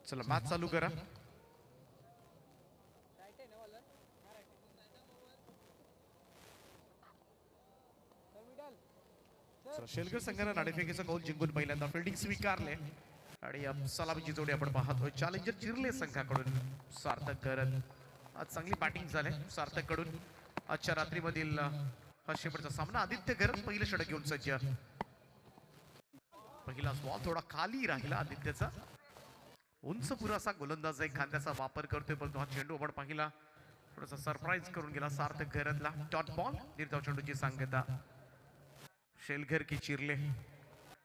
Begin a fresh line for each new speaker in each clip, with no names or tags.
चला मॅच चालू करा. शेलकर संघानं नाणेफेकीचा कौल जिंकून पहिल्यांदा फिल्डिंग स्वीकारले आणि सलामीची जोडी आपण पाहतोय चॅलेंजर चिरले संघाकडून सार्थक करत. आज चांगली बॅटिंग झाली सार्थक कडून. आजच्या रात्रीमधील हा शेवटचा सामना. आदित्य करत पहिलं षटक घेऊन सज्ज. पहिला बॉल थोडा खाली राहिला आदित्यचा. उंच पुरासा गोलंदाज आहे, खांद्याचा वापर करतोय, पण हा चेंडू आपण पाहिला थोडासा सरप्राईज करून गेला सार्थक घरतला. डॉट बॉल निर्धाव चेंडूची सांगता. शेलघर की चिरले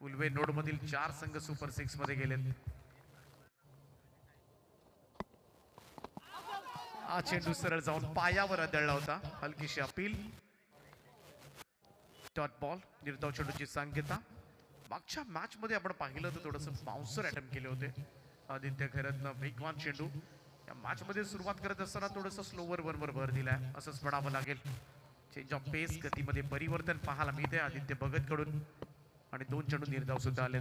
उल्वे नोड मधील 4 संघ सुपर 6 मध्ये गेलेत. हा चेंडू सरळ जाऊन पायावर आदळला होता. हलकीशी अपील. डॉट बॉल निर्धाव चेंडूची सांगता. मागच्या मॅच मध्ये आपण पाहिलं तर थोडंसं बाउन्सर अटेम्प्ट केले होते आदित्य घरतनं. वेगवान चेंडू या मॅच मध्ये सुरुवात करत असताना थोडंसं स्लोवर वरवर भर दिलाय असंच म्हणावं लागेल. चेंज ऑफ पेस गतीमध्ये परिवर्तन पाहायला मिळते आदित्य भगत कडून आणि 2 चेंडू निर्धाव सुद्धा आले.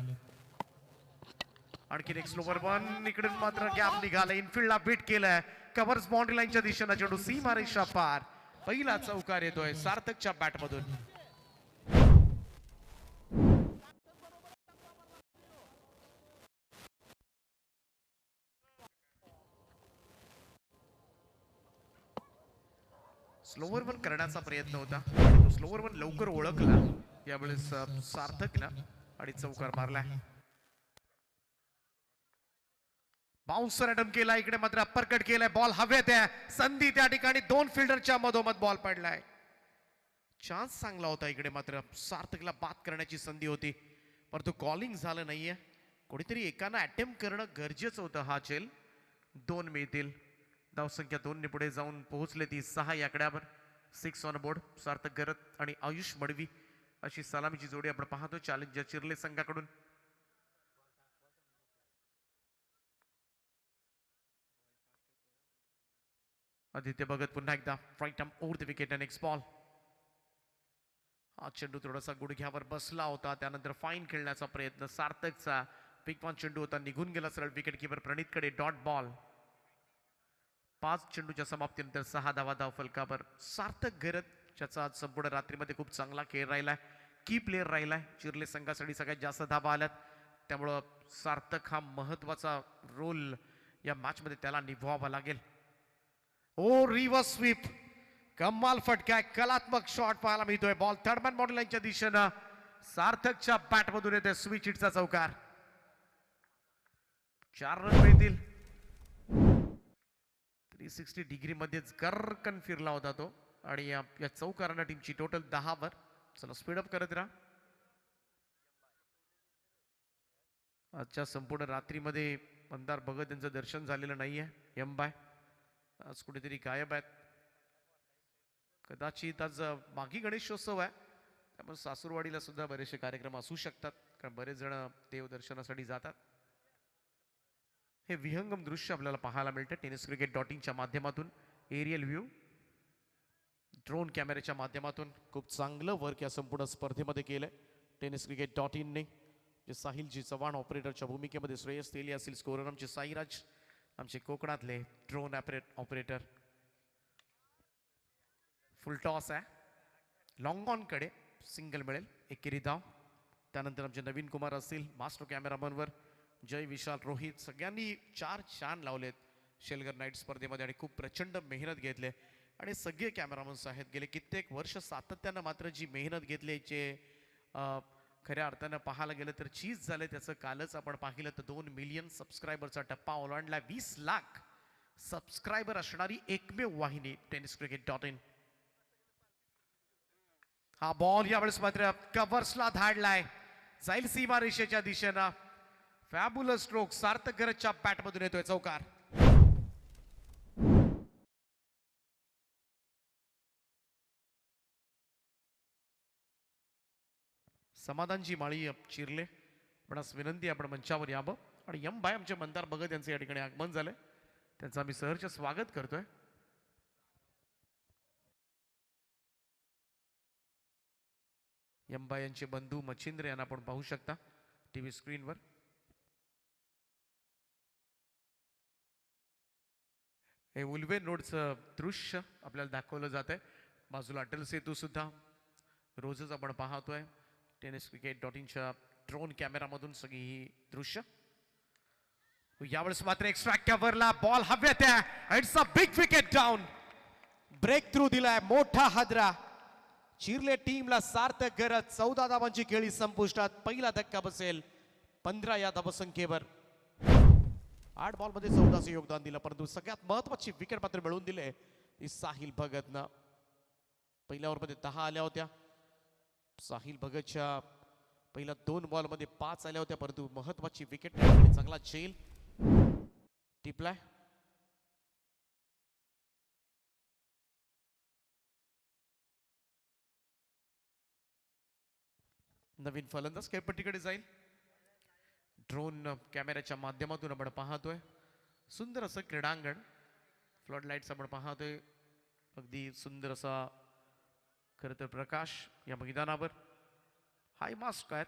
आणखीन एक स्लोवर वन. इकडून मात्र गॅप निघाला. इनफिल्डला बीट केलाय. कव्हर्स बाउंड्री लाईनच्या दिशेनं चेंडू सीमारेषा पार. पहिला चौकार येतोय सार्थकच्या बॅट मधून. स्लोवर वन करण्याचा प्रयत्न होता, तो स्लोवर वन लवकर ओळखला यावेळेस सार्थकनं आणि चौकार मारला. बाउन्सर अटेम्प्ट केला. इकडे मात्र अप्पर कट केलाय. बॉल हवेत आहे. संधी त्या ठिकाणी 2 फिल्डरच्या मधोमध बॉल पडलाय. चान्स चांगला होता. इकडे मात्र सार्थकला बाद करण्याची संधी होती, परंतु कॉलिंग झालं नाहीये. कोणीतरी एकानं अटेम्प्ट करणं गरजेचं होतं. हा चेल 2 मिळतील. धावसंख्या 2 ने पुढे जाऊन पोहोचले ती 6 या आकड्यावर. 6 ऑन बोर्ड. सार्थक गरत आणि आयुष मडवी अशी सलामीची जोडी आपण पाहतो चॅलेंजर चिरले संघाकडून. आदित्य भगत पुन्हा एकदा right arm over the wicket. Next ball. हा चेंडू थोडासा गुडघ्यावर बसला होता, त्यानंतर फाईन खेळण्याचा प्रयत्न सार्थकचा. पिकवान चेंडू होता, निघून गेला सरळ विकेट किपर प्रणितकडे. Dot ball. 5 चेंडूच्या समाप्तीनंतर 6 धावा धाव फलकावर. सार्थक घरत ज्याचा आज संपूर्ण रात्रीमध्ये खूप चांगला खेळ राहिलाय, की प्लेअर राहिलाय. चिरले संघासाठी सगळ्यात जास्त धावा आल्यात, त्यामुळं सार्थक हा महत्वाचा रोल या मॅच मध्ये त्याला निभवावा लागेल. ओ रिव्हर्स स्वीप. कमाल फटका, कलात्मक शॉट पाहायला मिळतोय. बॉल थर्डमॅन मॉडेल लाईनच्या दिशेनं सार्थकच्या बॅट मधून येते. स्विच हिटचा चौकार. 4 रन मिळतील. 360 डिग्री मध्येच गर्रकन फिरला होता तो आणि या चौकारांना टीमची टोटल 10 वर. चला स्पीडअप करत राहा. आजच्या संपूर्ण रात्रीमध्ये मंदार भगत यांचं दर्शन झालेलं नाहीये. एमबाय आज कुठेतरी गायब आहेत. कदाचित आज माघी गणेशोत्सव आहे, त्यामुळे सासूरवाडीला सुद्धा बरेचसे कार्यक्रम असू शकतात, कारण बरेच जण देवदर्शनासाठी जातात. हे विहंगम दृश्य आपल्याला पाहायला मिळतं tenniscricket.in च्या माध्यमातून. एरियल व्ह्यू ड्रोन कॅमेऱ्याच्या माध्यमातून खूप चांगलं वर्क या संपूर्ण स्पर्धेमध्ये केलंय tenniscricket.in ने. जे साहिलजी चव्हाण ऑपरेटरच्या भूमिकेमध्ये, श्रेयस तेली असतील स्कोरर, आमचे साईराज आमचे कोकणातले ड्रोन ऑपरेटर. फुल टॉस आहे. लॉंग ऑन कडे सिंगल मिळेल, एकेरी धाव. त्यानंतर आमचे नवीन कुमार असतील मास्टर कॅमेरामनवर. जय विशाल रोहित सगळ्यांनी 4 छान लावलेत शेलगर नाईट स्पर्धेमध्ये आणि खूप प्रचंड मेहनत घेतले. आणि सगळे कॅमेरामन्स आहेत गेले कित्येक वर्ष सातत्यानं मात्र जी मेहनत घेतली, जे खऱ्या अर्थानं पाहायला गेलं तर चीज झाले. त्याचं कालच आपण पाहिलं तर 2 मिलियन सबस्क्रायबरचा टप्पा ओलांडला. 20 लाख सबस्क्रायबर असणारी एकमेव वाहिनी tenniscricket.in. हा बॉल यावेळेस मात्र कव्हर्सला धाडलाय, जाईल सीमा रेषेच्या दिशेनं. फॅब्युलस स्ट्रोक सार्थक गरजच्या बॅट मधून येतोय चौकार. समाधानजी माळी चिरले म्हणून विनंती आपण मंचावर यावं. आणि यम बाय आमचे मंदार भगत यांचे या ठिकाणी आगमन झालंय, त्यांचं आम्ही सहर्ष स्वागत करतोय. यंबा यांचे बंधू मच्छिंद्र यांना आपण पाहू शकता टीव्ही स्क्रीनवर. हे उल्वे रोडचं दृश्य आपल्याला दाखवलं जात आहे. बाजूला अटल सेतू सुद्धा रोजच आपण पाहतोय. टेनिस क्रिकेट .inच्या ड्रोन कॅमेरामधून सगळी ही दृश्य. यावेळेस मात्र एक्स्ट्रा कव्हरला बॉल हव्यात आहे. It's a big wicket down.
Breakthrough दिलाय, मोठा हादरा. चिरले टीमला सार्थक करत 14 धावांची खेळी संपुष्टात. पहिला धक्का बसेल 15 या धावसंख्येवर. 8 बॉल मध्ये 14चं योगदान दिलं, परंतु सगळ्यात महत्वाची विकेट मात्र मिळवून दिले ती साहिल भगतनं. पहिल्या ओव्हरमध्ये 10 आल्या होत्या. साहिल भगतच्या पहिल्या 2 बॉल मध्ये 5 आल्या होत्या, परंतु महत्वाची विकेट चांगला झेल टिपलाय.
नवीन फलंदाज खेळपट्टीकडे जाईल. ड्रोन कॅमेऱ्याच्या माध्यमातून आपण पाहतोय सुंदर असं क्रीडांगण. फ्लड लाईट्स आपण पाहतोय. अगदी सुंदर असा खरं तर प्रकाश या मैदानावर. हाय मास्क आहेत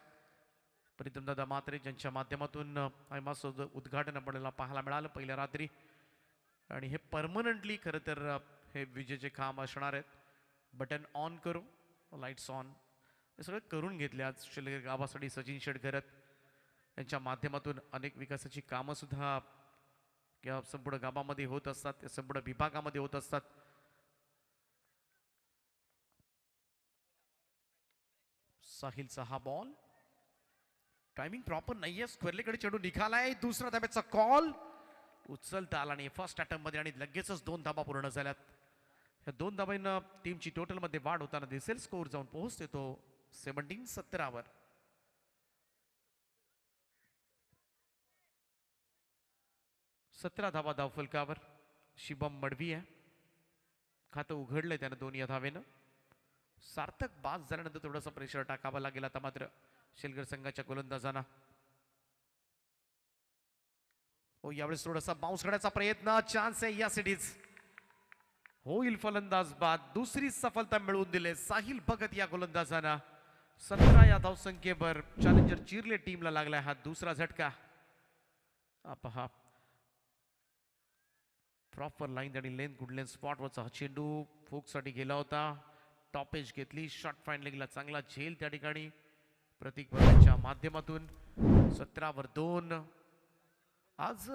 प्रीतमदादा म्हात्रे ज्यांच्या माध्यमातून हाय मास्क उद्घाटन आपल्याला पाहायला मिळालं पहिल्या रात्री. आणि हे परमनंटली खरं तर हे विजेचे खांब असणार आहेत. बटन ऑन करू, लाईट्स ऑन, हे सगळं करून घेतले आज शिलगर गावासाठी सचिन शेटघरत यांच्या माध्यमातून. अनेक विकासाची कामं सुद्धा या संपूर्ण गावामध्ये होत असतात, या संपूर्ण विभागामध्ये होत असतात. साहिलचा हा बॉल टायमिंग प्रॉपर नाहीये. स्क्वेअरलीकडे चढून निघालाय. दुसरा धाब्याचा कॉल उचलता आला नाही फर्स्ट अटेम्प्ट मध्ये आणि लगेचच 2 धाबा पूर्ण झाल्यात. या 2 धाबांना टीमची टोटल मध्ये वाढ होताना दिसेल. स्कोर जाऊन पोहोचते तो 17-17 17 धाबा धावफलकावर. शिवम मडवी आहे, खातं उघडलंय त्यानं 2 या धावेनं. सार्थक बाद झाल्यानंतर थोडासा प्रेशर टाकावा लागेल आता मात्र शेलगर संघाच्या गोलंदाजांना. हो, यावेळेस थोडासा बाउन्स करण्याचा प्रयत्न, चान्स आहे या सिटीज. होईल फलंदाज बाद. दुसरी सफलता मिळवून दिले साहिल भगत या गोलंदाजांना. 17 या धावसंख्येवर चॅलेंजर चिरले टीमला लागलाय हा दुसरा झटका. पहा प्रॉपर लाईन आणि लेंथ गुड लेंथ स्पॉटवरचा हा चेंडू फोकसाठी गेला होता. टॉप एज घेतली. शॉर्ट फाईन लेगला चांगला झेल त्या ठिकाणी प्रतीक भगतच्या माध्यमातून. 17 वर 2. आज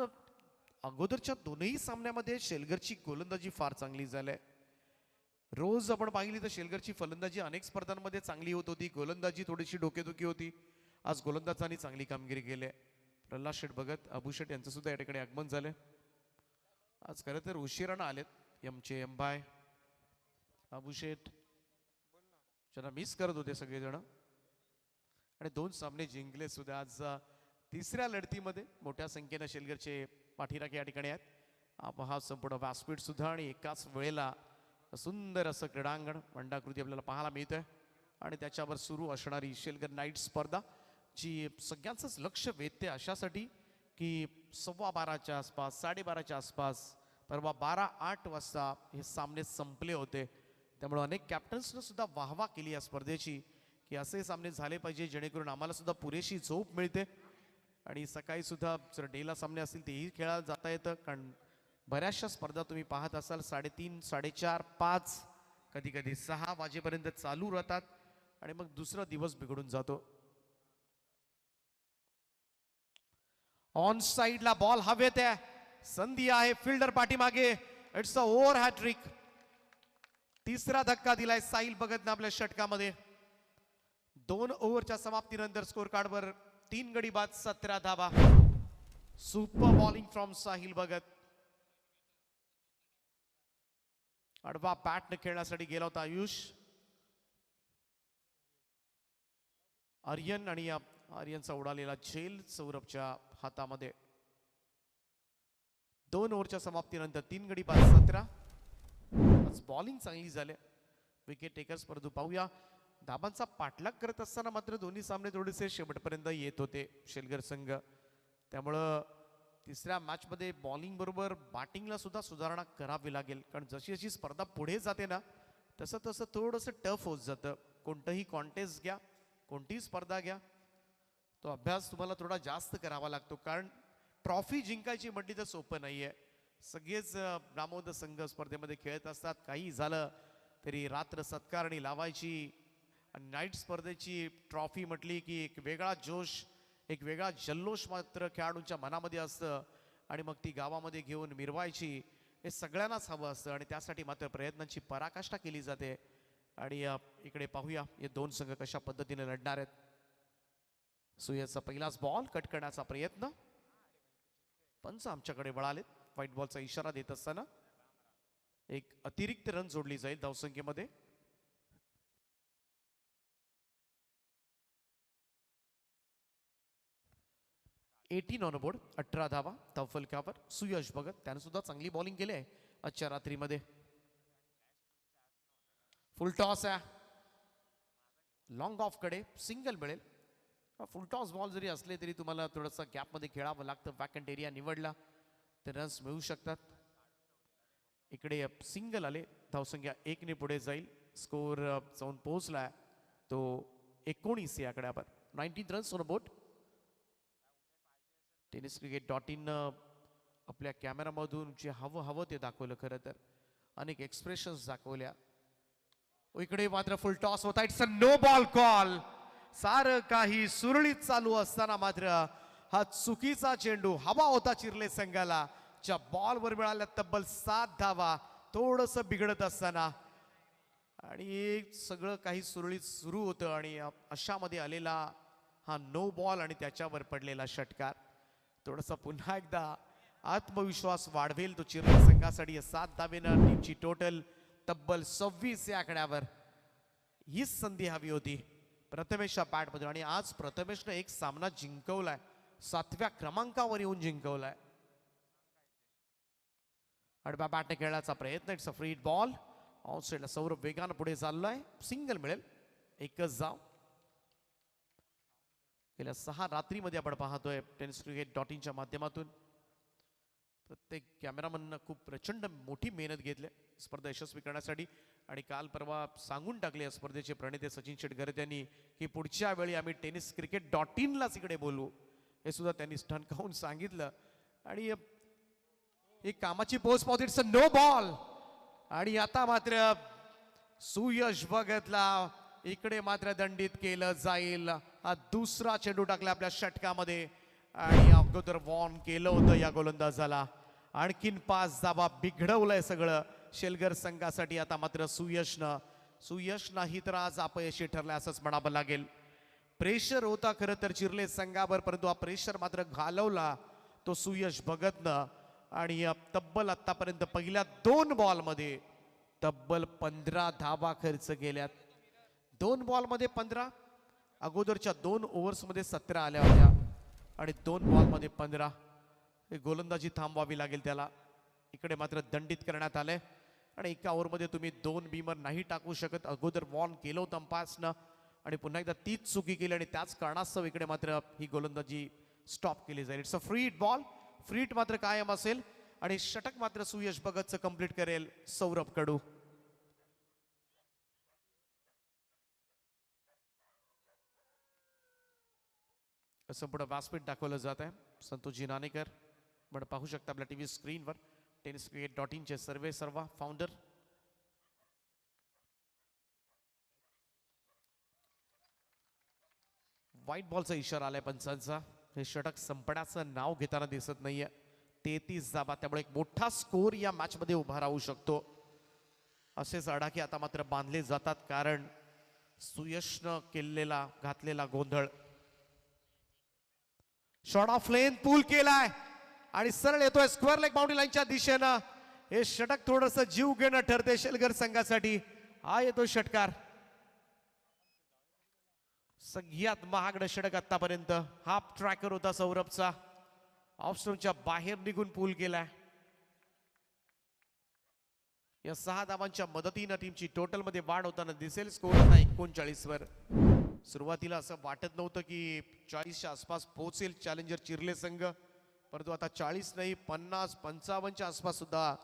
अगोदरच्या दोनही सामन्यामध्ये शेलगरची गोलंदाजी फार चांगली झाली. रोज आपण पाहिली तर शेलगरची फलंदाजी अनेक स्पर्धांमध्ये चांगली होत होती, गोलंदाजी थोडीशी डोकेदुखी होती. आज गोलंदाजांनी चांगली कामगिरी केली. प्रल्हाद शेठ भगत, अबू शेठ यांचं सुद्धा या ठिकाणी आगमन झालं. आज खरं तर उशिरानं आलेत एमचे एम्बाय अबू शेठ, ज्यांना मिस करत होते सगळेजण. आणि 2 सामने जिंकले सुद्धा. आज तिसऱ्या लढतीमध्ये मोठ्या संख्येनं शेलगरचे पाठीराखे या ठिकाणी आहेत. हा संपूर्ण व्यासपीठ सुद्धा आणि एकाच वेळेला सुंदर असं क्रीडांगण मंडाकृती आपल्याला पाहायला मिळतंय. आणि त्याच्यावर सुरू असणारी शेलगर नाईट स्पर्धा जी सगळ्यांचंच लक्ष वेधते अशासाठी की 12:15च्या आसपास 12:30च्या आसपास परवा 12:08 वाजता हे सामने संपले होते. त्यामुळे अनेक कॅप्टन्सनं सुद्धा वाहवा केली या स्पर्धेची की असे सामने झाले पाहिजे जेणेकरून आम्हाला सुद्धा पुरेशी झोप मिळते. आणि सकाळी सुद्धा जर डेला सामने असतील तेही खेळायला जाता येतं. कारण बऱ्याचशा स्पर्धा तुम्ही पाहत असाल 3:30, 4:30, 5, कधी कधी 6 वाजेपर्यंत चालू राहतात आणि मग दुसरा दिवस बिघडून जातो. ऑन साइडला बॉल हवेत आहे. संधी आहे फिल्डर पाठीमागे. It's a over hat trick. तिसरा धक्का दिलाय साहिल भगतनं आपल्या षटकामध्ये. 2 ओव्हरच्या समाप्तीनंतर स्कोर कार्डवर 3 गडी बाद 17 धाबा. Super bowling from Sahil Bhagat. अडवा बॅटने खेळण्यासाठी गेला होता आयुष आर्यन आणि आर्यनचा उडालेला झेल सौरभच्या हातामध्ये. 2 ओव्हरच्या समाप्तीनंतर 3 गडी बाद 17. बॉलिंग चांगली झाली विकेट टेकर्स. परंतु पाहूया धाबांचा पाठलाग करत असताना मात्र दोन्ही सामने थोडेसे शेवटपर्यंत येत होते शेलगर संघ. त्यामुळं तिसऱ्या मॅच मध्ये बॉलिंग बरोबर बॅटिंगला सुद्धा सुधारणा करावी लागेल. कारण जशी जशी स्पर्धा पुढे जाते ना तसं तसं थोडंसं टफ होत जातं. कोणतंही कॉन्टेस्ट घ्या, कोणतीही स्पर्धा घ्या, तो अभ्यास तुम्हाला थोडा जास्त करावा लागतो. कारण ट्रॉफी जिंकायची म्हटली तर सोपं नाहीये.
सगळेच नामवंत संघ स्पर्धेमध्ये खेळत असतात. काही झालं तरी रात्र सत्कारणी लावायची. नाईट स्पर्धेची ट्रॉफी म्हटली की एक वेगळा जोश, एक वेगळा जल्लोष मात्र खेळाडूंच्या मनामध्ये असतं आणि मग ती गावामध्ये घेऊन मिरवायची. हे सगळ्यांनाच हवं असतं आणि त्यासाठी मात्र प्रयत्नांची पराकाष्ठा केली जाते. आणि इकडे पाहूया हे दोन संघ कशा पद्धतीने लढणार आहेत. सुयशचा पहिलाच बॉल कट करण्याचा प्रयत्न. पंच आमच्याकडे वळालेत. व्हाईट बॉलचा इशारा देत असताना एक अतिरिक्त रन जोडली जाईल धावसंख्येमध्ये. 18 ऑन बोर्ड, 18 धावा धावफलकावर. सुयश भगत त्याने सुद्धा चांगली बॉलिंग केली आहे आजच्या रात्रीमध्ये. फुल टॉस आहे, लॉंग ऑफ कडे सिंगल मिळेल. फुल टॉस बॉल जरी असले तरी तुम्हाला थोडंसं गॅपमध्ये खेळावं लागतं. वॅकंट एरिया निवडला तर रन्स मिळू शकतात. इकडे सिंगल आले, धावसंख्या 1 ने पुढे जाईल. स्कोर जाऊन पोहोचलाय तो 19 या आकड्यावर. 19 रन्स ऑन बोर्ड. tenniscricket.in आपल्या कॅमेरामधून जे हवं ते दाखवलं. खरं तर अनेक एक्सप्रेशन्स दाखवल्या. इकडे मात्र फुल टॉस होता. It's a no ball call. सारं काही सुरळीत चालू असताना मात्र हा चुकीचा चेंडू हवा होता चिर्ले संघाला. च्या बॉलवर मिळाल्या तब्बल 7 धावा थोडस बिघडत असताना आणि सगळं काही सुरळीत सुरू होतं आणि अशामध्ये आलेला हा नो बॉल आणि त्याच्यावर पडलेला षटकार थोडासा पुन्हा एकदा आत्मविश्वास वाढवेल तो चिर्ले संघासाठी. 7 धावेनं टीमची टोटल तब्बल 26 या आकड्यावर. हीच संधी हवी होती प्रथमेशच्या बॅटमधून आणि आज प्रथमेशनं एक सामना जिंकवलाय. 7व्या क्रमांकावर येऊन जिंकवलाय. आडव्या बॅटने खेळण्याचा प्रयत्न. It's a free ball. आउटसाइडला सौरभ वेगानं पुढे चाललाय. सिंगल मिळेल. एकच जाव. गेल्या 6 रात्रीमध्ये आपण पाहतोय tenniscricket.in माध्यमातून. प्रत्येक कॅमेरामननं खूप प्रचंड मोठी मेहनत घेतली स्पर्धा यशस्वी करण्यासाठी आणि काल परवा सांगून टाकले या स्पर्धेचे प्रणेते सचिन शेटकर यांनी की पुढच्या वेळी आम्ही tenniscricket.in लाच इकडे बोलू. हे सुद्धा त्यांनी ठणकावून सांगितलं. आणि एक कामाची पोस्ट पावती. It's a no ball. आणि आता मात्र सुयश भगतला इकडे मात्र दंडित केलं जाईल. हा दुसरा चेंडू टाकला आपल्या षटकामध्ये आणि अगोदर वॉर्न केलं होतं या गोलंदाजाला. आणखीन 5 धावा बिघडवलंय सगळं शेलगर संघासाठी. आता मात्र सुयश नाही तर आज अपयशी ठरलं असंच म्हणावं लागेल. प्रेशर होता खरं तर चिर्ले संघावर, परंतु हा प्रेशर मात्र घालवला तो सुयश भगतनं. आणि तब्बल आतापर्यंत पहिल्या 2 बॉलमध्ये तब्बल 15 धावा खर्च केल्यात. 2 बॉलमध्ये 15. अगोदरच्या 2 ओव्हर्समध्ये 17 आल्या होत्या आणि 2 बॉलमध्ये 15. गोलंदाजी थांबवावी लागेल त्याला. इकडे मात्र दंडित करण्यात आले आणि एका ओव्हरमध्ये तुम्ही 2 बीमर नाही टाकू शकत. अगोदर वॉर्न केलं होतं अंपायर्सनं आणि पुन्हा एकदा तीच चुकी केली आणि त्याच कारणास्तव इकडे मात्र ही गोलंदाजी स्टॉप केली जाईल. It's a free hit ball. Free hit मात्र कायम असेल आणि षटक मात्र सुयश भगतचं कंप्लीट करेल सौरभ कडू. संपूर्ण व्यासपीठ दाखवलं जात आहे. संतोषजी नाणेकर आपण पाहू शकता आपल्या टीव्ही स्क्रीनवर. tenniscricket.in चे सर्वा फाउंडर. व्हाईट बॉलचा इशारा आलाय पंचांचा. हे षटक संपण्याचं नाव घेताना दिसत नाहीये. 33 धावा, त्यामुळे एक मोठा स्कोर या मॅच मध्ये उभा राहू शकतो. असेच अडाके आता मात्र बांधले जातात कारण सुयशनं घातलेला गोंधळ. शॉट ऑफ लेन पूल केलाय आणि सरळ येतोय स्क्वेअर लेग बाउंड्री लाईनच्या दिशेनं. हे षटक थोडंसं जीव घेणं ठरते शेलगर संघासाठी. हा येतो षटकार. सगळ्यात महागडं षटक आतापर्यंत. हाफ ट्रॅकर होता सौरभचा. ऑफ स्टोनच्या बाहेर निघून पूल केलाय. या 6 धावांच्या मदतीनं टीमची टोटल मध्ये वाढ होताना दिसेल. स्कोर आता 39 वर. सुरुवातीला असं वाटत नव्हतं की 40च्या आसपास पोहोचेल चॅलेंजर चिर्ले संघ, परंतु आता 40 नाही 50-55च्या आसपास सुद्धा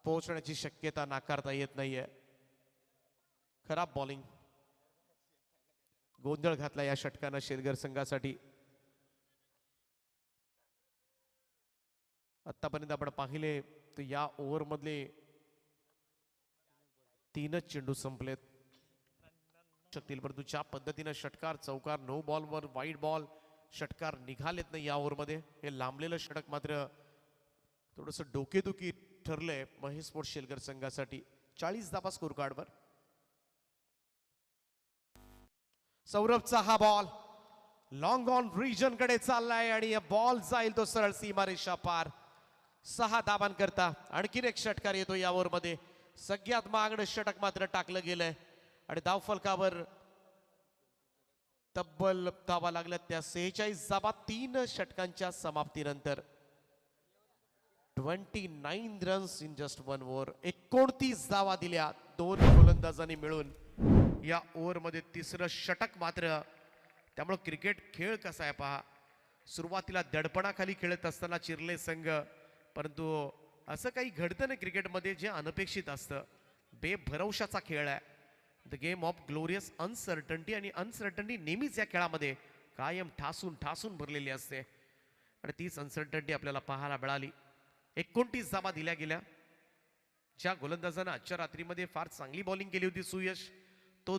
पोहोचण्याची शक्यता नाकारता येत नाहीये. खराब बॉलिंग. गोंधळ घातला या षटकानं शेलगर संघासाठी. आतापर्यंत आपण पाहिले तर या ओव्हर मधले 3च चेंडू संपलेत शकतील, परंतु ज्या पद्धतीनं षटकार चौकार 9 बॉलवर वाईड बॉल षटकार निघालेत नाही या ओव्हरमध्ये. हे लांबलेलं षटक मात्र थोडस डोकेदुखी ठरलंय महेश स्पोर्ट्स शेलकर संघासाठी. 40 धाबा स्कोर कार्डवर. सौरभचा हा बॉल लॉंग ऑन रिजन कडे चाललाय आणि बॉल जाईल तो सरळ सीमारेषा पार. 6 धाबांकरता आणखीन एक षटकार येतो या ओव्हर मध्ये. सगळ्यात मागणं षटक मात्र टाकलं गेलंय आणि धावफलकावर तब्बल धावा लागल्या त्या 46 धाबा 3 षटकांच्या समाप्तीनंतर. 29 रन्स इन जस्ट 1 ओव्हर. 29 धावा दिल्या 2 गोलंदाजांनी मिळून.
या ओव्हर मध्ये 3रं षटक मात्र. त्यामुळे क्रिकेट खेळ कसा आहे पहा. सुरुवातीला दडपणाखाली खेळत असताना चिरले संघ, परंतु असं काही घडतं ना क्रिकेटमध्ये जे अनपेक्षित असतं. बेभरवशाचा खेळ आहे. The game of glorious uncertainty, आणि अनसर्टन्टी नेहमीच या खेळामध्ये कायम ठासून ठासून भरलेली असते आणि तीच अनसर्टन्टी आपल्याला पाहायला मिळाली. 29 धावा दिल्या गेल्या. ज्या गोलंदाजानं आजच्या रात्रीमध्ये फार चांगली बॉलिंग केली होती सुयश, तो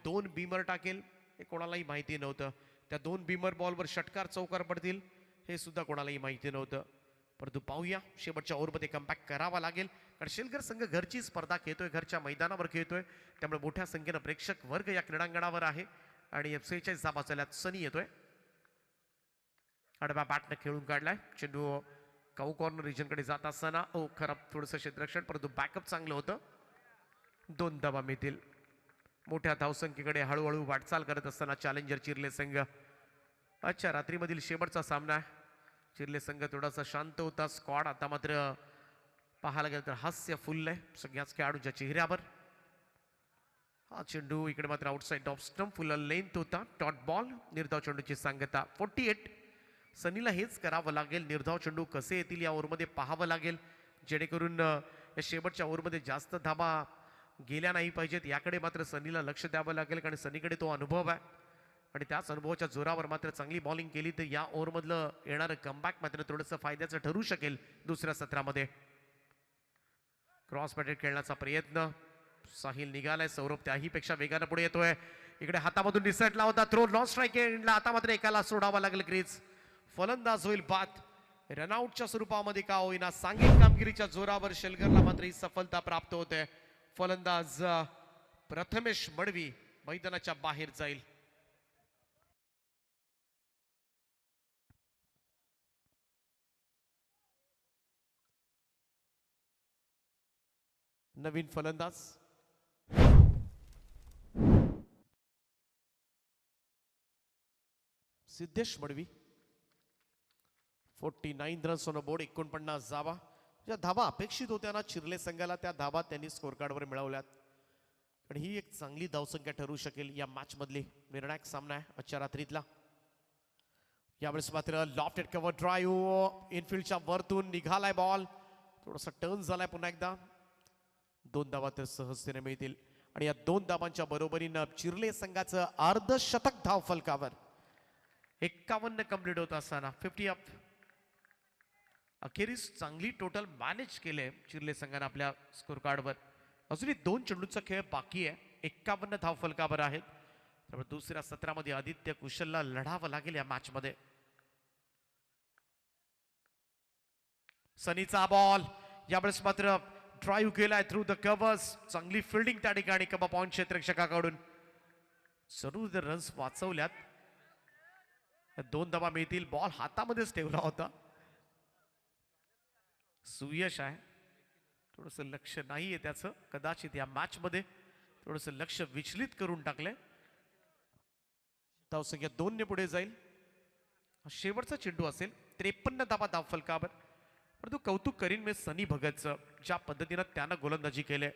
2 बीमर टाकेल हे कोणालाही माहिती नव्हतं. त्या 2 बीमर बॉलवर षटकार चौकार पडतील हे सुद्धा कोणालाही माहिती नव्हतं. परंतु पाहूया शेवटच्या ओव्हरमध्ये कमबॅक करावा लागेल, कारण शेलकर संघ घरची स्पर्धा खेळतोय, घरच्या मैदानावर खेळतोय, त्यामुळे मोठ्या संख्येनं प्रेक्षक वर्ग या क्रीडांगणावर आहे. आणि 46 धाबा चालल्यात. सनी येतोय, आडव्या बॅटनं खेळून काढलाय. चेंडू काऊ कॉर्नर रिजनकडे जात असताना खराब थोडंसं क्षेत्ररक्षण, परंतु बॅकअप चांगलं होतं. 2 धाबा मिळतील. मोठ्या धावसंख्येकडे हळूहळू वाटचाल करत असताना चॅलेंजर चिरले संघ. अच्छा रात्रीमधील शेवटचा सामना आहे. चिरले संघ थोडासा शांत होता. स्क्वॉड आता मात्र पाहायला गेलं तर हास्य फुललंय सगळ्याच खेळाडूंच्या चेहऱ्यावर. हा चेंडू इकडे मात्र outside off stump, full length होता. Dot ball. निर्धाव चेंडूची सांगता 48. सनीला हेच करावं लागेल. निर्धाव चेंडू कसे येतील या ओव्हरमध्ये पाहावं लागेल, जेणेकरून या शेवटच्या ओव्हरमध्ये जास्त धाबा गेल्या नाही पाहिजेत. याकडे मात्र सनीला लक्ष द्यावं लागेल, कारण सनीकडे तो अनुभव आहे आणि त्याच अनुभवाच्या जोरावर मात्र चांगली बॉलिंग केली तर या ओव्हरमधलं येणारं कमबॅक मात्र थोडंसं फायद्याचं ठरू शकेल दुसऱ्या सत्रामध्ये. क्रॉस बॅटेड खेळण्याचा प्रयत्न. साहिल निघालाय. सौरभ त्याही पेक्षा वेगानं पुढे येतोय. इकडे हातामधून निसटला होता थ्रो. नॉन स्ट्राईक एंडला आता मात्र एकाला सोडावा लागेल क्रीज. फलंदाज होईल बाद. रनआउटच्या स्वरूपामध्ये का होईना सांघिक कामगिरीच्या जोरावर शेलकरला मात्र ही सफलता प्राप्त होते. फलंदाज प्रथमेश मडवी मैदानाच्या बाहेर जाईल. नवीन फलंदाज Siddhesh Madavi. 49 runs on board. 49 धावा. ज्या धावा अपेक्षित होत्या ना चिरले संघाला, त्या धावा त्यांनी स्कोर कार्डवर मिळवल्यात आणि ही एक चांगली धावसंख्या ठरू शकेल या मॅच मधली. निर्णायक सामना आहे आजच्या रात्रीतला. यावेळेस मात्र लॉफ्टेड कव्हर ड्राईव्ह इनफिल्डच्या वरतून निघालाय बॉल. थोडासा टर्न झालाय पुन्हा एकदा. 2 धावा तर सहजतेने मिळतील आणि या 2 धावांच्या बरोबरीनं चिरले संघाचं अर्धशतक धाव फलकावर. 51 कंप्लीट होत असताना 50 अप. अखेरीस चांगली टोटल मॅनेज केले चिरले संघाने आपल्या स्कोर कार्डवर. अजूनही 2 चेंडूचा खेळ बाकी आहे. 51 धाव फलकावर आहेत. त्यामुळे दुसऱ्या सत्रामध्ये आदित्य कुशलला लढावं लागेल या मॅच मध्ये. सनीचा बॉल. यावेळेस मात्र ड्राईव्ह केलाय थ्रू द कव्हर्स. चांगली फिल्डिंग त्या ठिकाणी कबा पॉइंट क्षेत्ररक्षकाकडून. जरूर रन्स वाचवल्यात. 2 धावा मिळतील. बॉल हातामध्येच ठेवला होता. सुयश आहे. थोडस लक्ष नाहीये त्याचं. कदाचित या मॅच मध्ये थोडस लक्ष विचलित करून टाकलंय. धावसंख्या 2 ने पुढे जाईल. शेवटचा चेंडू असेल. 53 धावा धाव फलकावर. परंतु कौतुक करीन मी सनी भगतचं, ज्या पद्धतीनं त्यानं गोलंदाजी केले.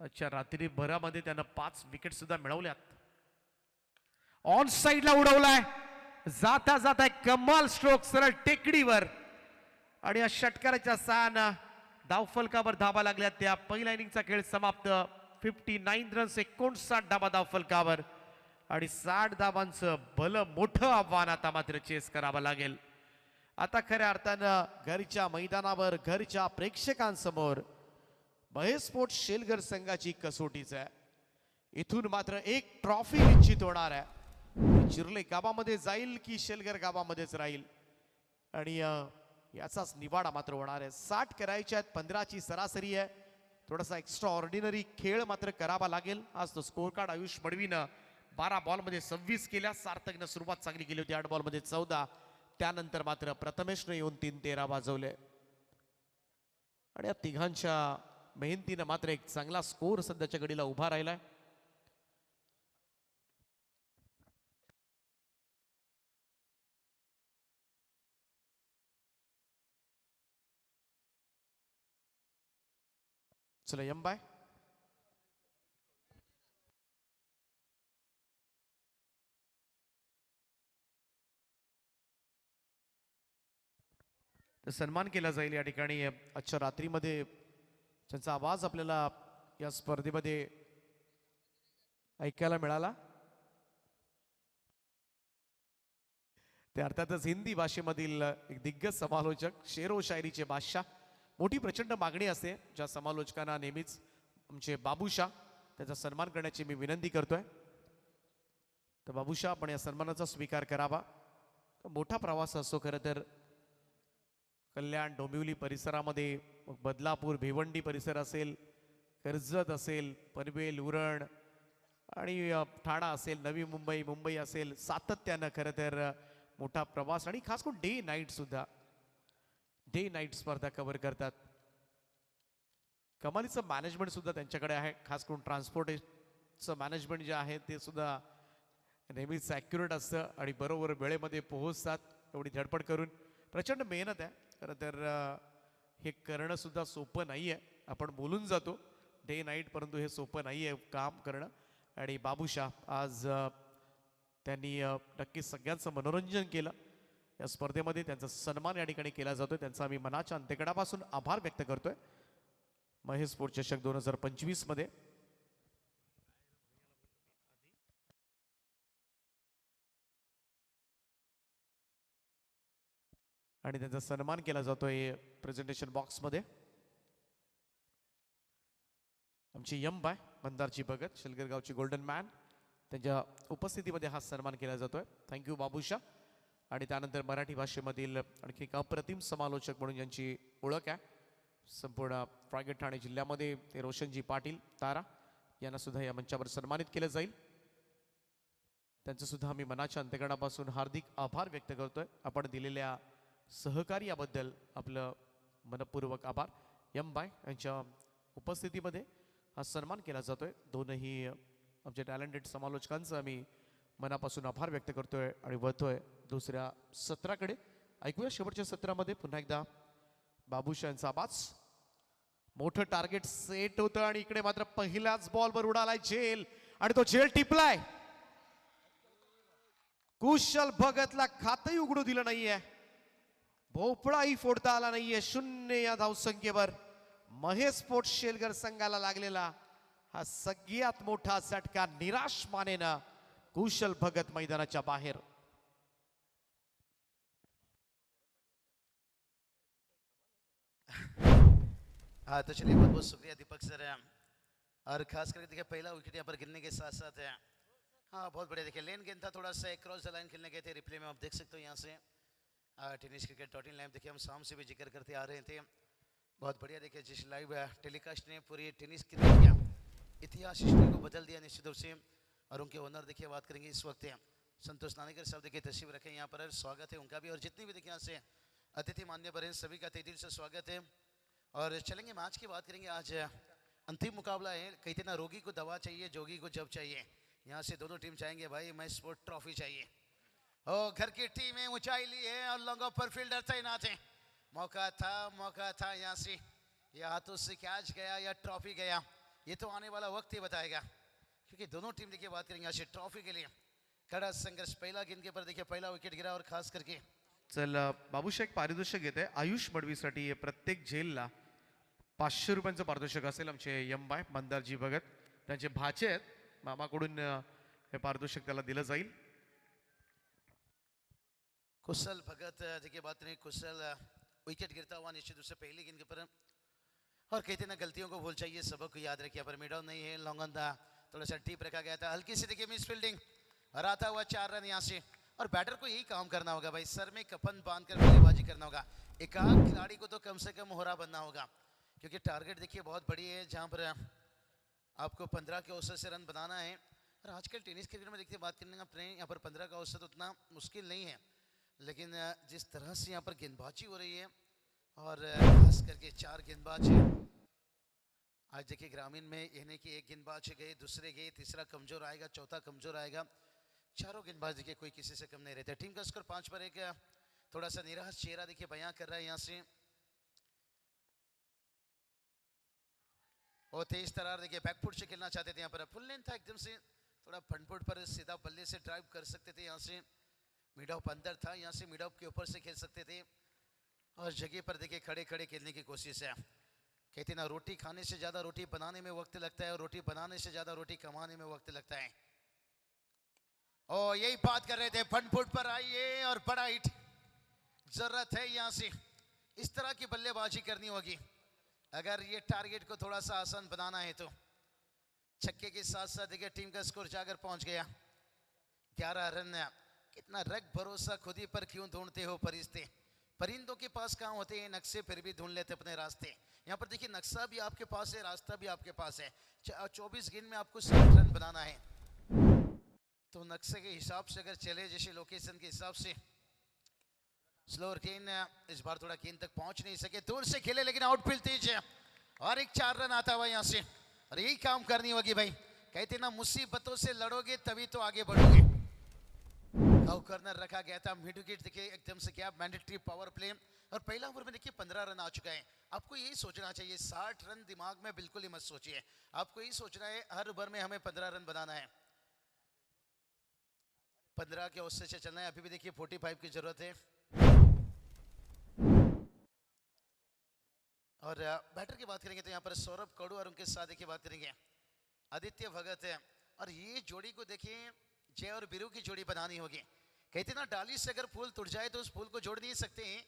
अच्छा रात्रीभरामध्ये त्यानं 5 विकेट सुद्धा मिळवल्यात. ऑन साइडला उडवलाय. जाता जाता कमाल स्ट्रोक सरळ टेकडीवर आणि या षटकाराच्या साहाय्यानं धावफलकावर धाबा लागल्या. त्या पहिल्या इनिंगचा खेळ समाप्त. 59 रन्स 59 धाबा धावफलकावर आणि 60 धाबांचं भलं मोठं आव्हान आता मात्र चेस करावं लागेल.
आता खऱ्या अर्थानं घरच्या मैदानावर घरच्या प्रेक्षकांसमोर महेश स्पोर्ट्स शेलगर संघाची कसोटीच आहे. इथून मात्र एक ट्रॉफी निश्चित होणार आहे. चिर्ले गावामध्ये जाईल की शेलगर गावामध्येच राहील आणि याचाच निवाडा मात्र होणार आहे. 60 करायच्या आहेत, 15ची सरासरी आहे. थोडासा एक्स्ट्रा ऑर्डिनरी खेळ मात्र करावा लागेल. आज तो स्कोर कार्ड आयुष मडवीनं 12 बॉलमध्ये 26 केल्या. सार्थकनं सुरुवात चांगली केली होती, 8 बॉलमध्ये 14. त्यानंतर मात्र प्रथमेशने येऊन 3-13 वाजवले आणि या तिघांच्या मेहनतीनं मात्र एक चांगला स्कोर सध्याच्या घडीला उभा राहिलाय. चला यंबाय तर सन्मान केला जाईल या ठिकाणी. आजच्या रात्रीमध्ये त्यांचा आवाज आपल्याला या स्पर्धेमध्ये ऐकायला मिळाला. ते अर्थातच हिंदी भाषेमधील एक दिग्गज समालोचक, शेरो शायरीचे बादशाह. मोठी प्रचंड मागणी असते ज्या समालोचकांना नेहमीच आमचे बाबूशाह, त्याचा सन्मान करण्याची मी विनंती करतोय. तर बाबूशाह, आपण या सन्मानाचा स्वीकार करावा. मोठा प्रवास असतो खरं तर. कल्याण डोंबिवली परिसरामध्ये, बदलापूर भिवंडी परिसर असेल, कर्जत असेल, पनवेल उरण आणि ठाणा असेल, नवी मुंबई मुंबई असेल, सातत्यानं खरं तर मोठा प्रवास आणि खास करून डे नाईट सुद्धा, डे नाईट स्पर्धा कव्हर करतात. कमालीचं मॅनेजमेंट सुद्धा त्यांच्याकडे आहे. खास करून ट्रान्सपोर्टेशनचं मॅनेजमेंट जे आहे ते सुद्धा नेहमीच ॲक्युरेट असतं आणि बरोबर वेळेमध्ये पोहोचतात. एवढी धडपड करून प्रचंड मेहनत आहे खरं तर. हे करणं सुद्धा सोपं नाही आहे. आपण बोलून जातो डे नाईट, परंतु हे सोपं नाही आहे काम करणं. आणि बाबूशाह आज त्यांनी नक्कीच सगळ्यांचं मनोरंजन केलं या स्पर्धेमध्ये. त्यांचा सन्मान या ठिकाणी केला जातोय. त्यांचा आम्ही मनाच्या अंतकडापासून आभार व्यक्त करतोय. महेश स्पोर्ट्स चषक 2025 मध्ये आणि त्यांचा सन्मान केला जातोय प्रेझेंटेशन बॉक्समध्ये. आमची यंबाय मंदारची भगत, शेलगरगावची गोल्डन मॅन, त्यांच्या उपस्थितीमध्ये हा सन्मान केला जातोय. थँक्यू बाबूशाह. आणि त्यानंतर मराठी भाषेमधील आणखी एक अप्रतिम समालोचक म्हणून ज्यांची ओळख आहे संपूर्ण रायगड ठाणे जिल्ह्यामध्ये, ते रोशनजी पाटील तारा, यांना सुद्धा या मंचावर सन्मानित केलं जाईल. त्यांचं सुद्धा आम्ही मनाच्या अंतकरणापासून हार्दिक आभार व्यक्त करतोय. आपण दिलेल्या सहकार्याबद्दल आपलं मनपूर्वक आभार. यंबाय यांच्या उपस्थितीमध्ये हा सन्मान केला जातोय. दोनही आमच्या टॅलेंटेड समालोचकांचा आम्ही मनापासून आभार व्यक्त करतोय आणि वळतोय दुसऱ्या सत्राकडे. ऐकूया शेवटच्या सत्रामध्ये पुन्हा एकदा बाबूशाह यांचा आवाज. मोठं टार्गेट सेट होतं आणि इकडे मात्र पहिल्याच बॉलवर उडालाय झेल आणि तो झेल टिपलाय. कुशल भगतला खातही उघडू दिलं नाहीये, भोपळाही फोडता आला नाहीये. 0 या धावसंख्येवर महेश स्पोर्ट्स शेलगर संघाला लागलेला हा सगळ्यात मोठा झटका निराश मानेनं कुशल भगत मैदानाच्या बाहेर.
हाँ तो चलिए बहुत बहुत शुक्रिया दीपक सर, और खास करके देखिए पहला विकेट यहाँ पर गिरने के साथ साथ है, हाँ बहुत बढ़िया. देखिए लेन गेंद था, थोड़ा सा क्रॉस द लाइन खेलने गए थे. रिप्ले में आप देख सकते हो यहाँ से टेनिस क्रिकेट .in लाइव. देखिए हम शाम से भी जिक्र करते आ रहे थे. बहुत बढ़िया. देखिए जिस लाइव टेलीकास्ट ने पूरी टेनिस क्रिकेट का इतिहास हिस्ट्री को बदल दिया निश्चित रूप से. और उनके ओनर देखिए बात करेंगे इस वक्त संतोष नानेकर साहब. देखिए तशरीफ रखें यहाँ पर, स्वागत है उनका भी. और जितनी भी देखिए यहाँ से अतिथि मान्यवर हैं सभी का तहे दिल से स्वागत है. और चलेंगे मैच की बात करेंगे. आज अंतिम मुकाबला है. कहते ना रोगी को दवा चाहिए, जोगी को जब चाहिए. यहाँ से दोनों टीम चाहेंगे भाई मैं स्पोर्ट ट्रॉफी चाहिए. ओ घर की टीम है, ऊंचाई ली है और लोगों पर फील्डर तैनात है. मौका था यहाँ से, या हाथों से कैच गया या ट्रॉफी गया, ये तो आने वाला वक्त ही बताएगा. क्योंकि दोनों टीम देखिए बात करेंगे यहाँ से ट्रॉफी के लिए कड़ा संघर्ष. पहला गेंद के ऊपर देखिए पहला विकेट गिरा और खास करके
चल बाबूशाह एक पारितोषिक घेते आयुष मडवीसाठी. प्रत्येक झेलला 500 रुपयांचं पारितोषिक असेल. आमचे यंबाय मंदारजी भगत त्यांचे भाचे आहेत, मामाकडून हे पारितोषिक त्याला दिलं जाईल.
कुशल भगत देखिए बात करें कुशल विकेट गिरता हुआ निश्चित रूप से पहली गेंद के ऊपर और कहते ना गलतियों को भूल चाहिए सबक को याद रखिए पर मिड ऑन नहीं है लॉन्ग ऑन था थोड़ा सा डीप रखा गया था हल्की सी देखिए मिस फील्डिंग और आता हुआ 4 रन यहाँ से और बैटर को यही काम करना होगा भाई सर में कफन बांध कर बल्लेबाजी करना होगा एक आध खिलाड़ी को तो कम से कम होरा बनना होगा क्योंकि टारगेट देखिए बहुत बड़ी है जहाँ पर आपको 15 के औसत से रन बनाना है और आजकल टेनिस क्रिकेट में देखिए बात करने का प्रेम यहाँ पर 15 का औसत उतना मुश्किल नहीं है लेकिन जिस तरह से यहाँ पर गेंदबाजी हो रही है और खास करके 4 गेंदबाज आज देखिए ग्रामीण में यानी कि एक गेंदबाज गए दूसरे गए तीसरा कमजोर आएगा चौथा कमजोर आएगा चारों गेंदबाज देखिए कोई किसी से कम नहीं रहते टीम का स्कोर 5 पर 1 थोड़ा सा निराश चेहरा देखिए बयां कर रहा है यहाँ से और तेज तरार देखिए बैकफुट से खेलना चाहते थे यहाँ पर फुल लेंथ था एकदम से थोड़ा फ्रंट पर सीधा बल्ले से ड्राइव कर सकते थे यहाँ से मिड ऑफ अंदर था यहाँ से मिड ऑफ के ऊपर से खेल सकते थे और जगह पर देखिए खड़े खड़े खेलने की कोशिश है कहते ना रोटी खाने से ज्यादा रोटी बनाने में वक्त लगता है और रोटी बनाने से ज्यादा रोटी कमाने में वक्त लगता है और यही बात कर रहे थे फ्रंट फुट पर आइए और बड़ा हिट जरूरत है यहाँ से इस तरह की बल्लेबाजी करनी होगी अगर ये टारगेट को थोड़ा सा आसान बनाना है तो छक्के के साथ साथ देखिए टीम का स्कोर जाकर पहुंच गया 11 रन कितना रग भरोसा खुद ही पर क्यों ढूंढते हो फरिश्ते परिंदों के पास कहाँ होते हैं नक्शे फिर भी ढूंढ लेते अपने रास्ते यहाँ पर देखिए नक्शा भी आपके पास है रास्ता भी आपके पास है 24 गेंद में आपको 60 रन बनाना है तो नक्शे के हिसाब से अगर चले जैसे लोकेशन के हिसाब से स्लोअर गेंद इस बार थोड़ा गेंद तक पहुंच नहीं सके दूर से खेले लेकिन आउटफील्ड तेज है और एक 4 रन आता हुआ यहाँ से और यही काम करनी होगी भाई कहते ना मुसीबतों से लड़ोगे तभी तो आगे बढ़ोगे कॉर्नर रखा गया था मिड विकेट देखिए एकदम से क्या मैंडेटरी पावर प्ले और पहला ओवर में देखिए 15 रन आ चुका है आपको यही सोचना चाहिए 60 रन दिमाग में बिल्कुल ही मत सोचिए आपको यही सोचना है हर ओवर में हमें 15 रन बनाना है 15 के औसत से चलना है अभी भी देखिए 45 की जरूरत है और बैटर की बात करेंगे तो यहाँ पर सौरभ कड़ू और उनके साथ देखिए बात करेंगे आदित्य भगत है और ये जोड़ी को देखिए जय और बीरू की जोड़ी बनानी होगी कहते ना डाली से अगर फूल टूट जाए तो उस फूल को जोड़ नहीं सकते हैं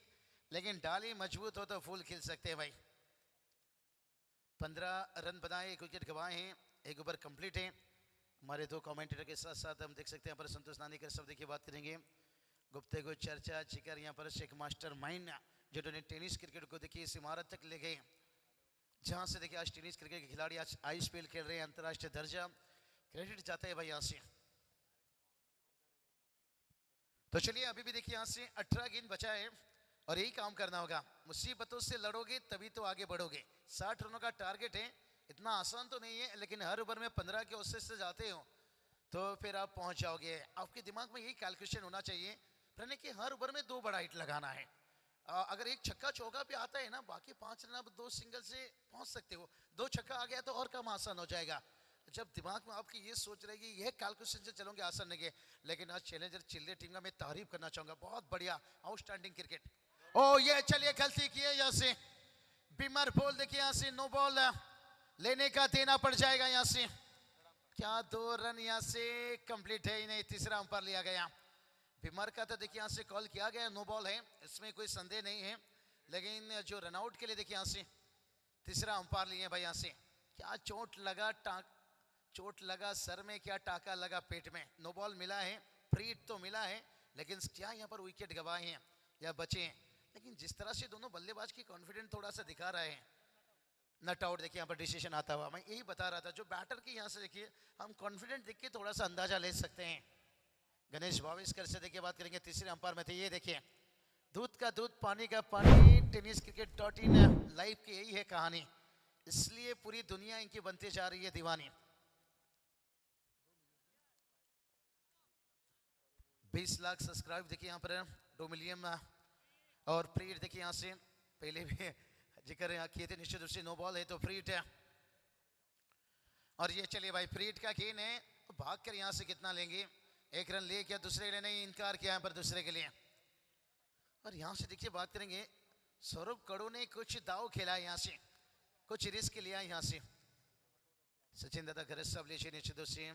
लेकिन डाली मजबूत हो तो फूल खिल सकते हैं भाई 15 रन बनाए 1 विकेट गंवाए हैं 1 ओवर कंप्लीट है हमारे 2 कमेंटेटर के साथ साथ हम देख सकते हैं पर संतोष नानीकर सब देखिए बात करेंगे गुप्ते को चर्चा जिक्र यहाँ पर एक मास्टर माइंड जिन्होंने टेनिस क्रिकेट को देखिए इस इमारत तक ले गए जहां से देखिए आज टेनिस क्रिकेट के खिलाड़ी आज आईपीएल खेल रहे हैं अंतर्राष्ट्रीय दर्जा क्रेडिट जाता है भाई यहाँ से तो चलिए अभी भी देखिए यहाँ से 18 गेंद बचा है और यही काम करना होगा मुसीबतों से लड़ोगे तभी तो आगे बढ़ोगे 60 रनों का टारगेट है इतना आसान तो नहीं है लेकिन हर ओवर में 15 के औसत से जाते हो तो फिर आप पहुंच जाओगे आपके दिमाग में यही कैलकुलेशन होना चाहिए प्रणय कि हर ओवर में 2 बड़ा हिट लगाना है अगर एक छक्का चौका पे आता है ना बाकी 5 रन आप 2 सिंगल से पहुंच सकते हो 2 छक्का आ गया तो और काम आसान हो जाएगा जब दिमाग में आपकी ये सोच रहेगी यह कैलकुलेशन से चलोगे आसान नहीं है लेकिन आज चैलेंजर चिल्ले टीम का मैं तारीफ करना चाहूंगा बहुत बढ़िया आउटस्टैंडिंग क्रिकेट ओ ये चलिए गलती की है यहाँ से बीमर बॉल देखिए यहाँ से नो बॉल लेने का देना पड़ जाएगा यहाँ से क्या 2 रन यहाँ से कंप्लीट है नहीं तीसरा अंपायर लिया गया बीमर का तो देखिए यहाँ से कॉल किया गया नो बॉल है इसमें कोई संदेह नहीं है लेकिन जो रनआउट के लिए देखिए यहाँ से तीसरा अंपायर लिए भाई यहाँ से क्या चोट लगा सर में क्या टाका लगा पेट में नो बॉल मिला है फ्री हिट तो मिला है लेकिन क्या यहाँ पर विकेट गंवाए हैं या बचे हैं लेकिन जिस तरह से दोनों बल्लेबाज की कॉन्फिडेंस थोड़ा सा दिखा रहे हैं नट आउट देखिए यहाँ पर डिसीजन आता हुआ मैं यही बता रहा था जो बैटर की यहाँ से देखिए हम कॉन्फिडेंट देख के थोड़ा सा अंदाजा ले सकते हैं गणेश भावेशकर से देखिए बात करेंगे तीसरे अंपायर में थे ये देखिए दूध का दूध पानी का पानी टेनिस क्रिकेट.in लाइव की यही है कहानी इसलिए पूरी दुनिया इनकी बनती जा रही है दीवानी 20 लाख सब्सक्राइब देखिए यहाँ पर 2 मिलियन और फ्री हिट देखिए यहाँ से पहले भी जिक्र किए थे निश्चित रूप से नो बॉल है तो फ्री हिट है और ये चलिए भाई फ्री हिट का गेन है भाग कर यहाँ से कितना लेंगे 1 रन ले क्या दूसरे के लिए नहीं इनकार किया यहाँ पर दूसरे के लिए और यहाँ से देखिए बात करेंगे सौरभ कड़ू ने कुछ दाव खेला यहाँ से कुछ रिस्क लिया यहाँ से सचिन दादा गरज साहब लीजिए निश्चित रूप से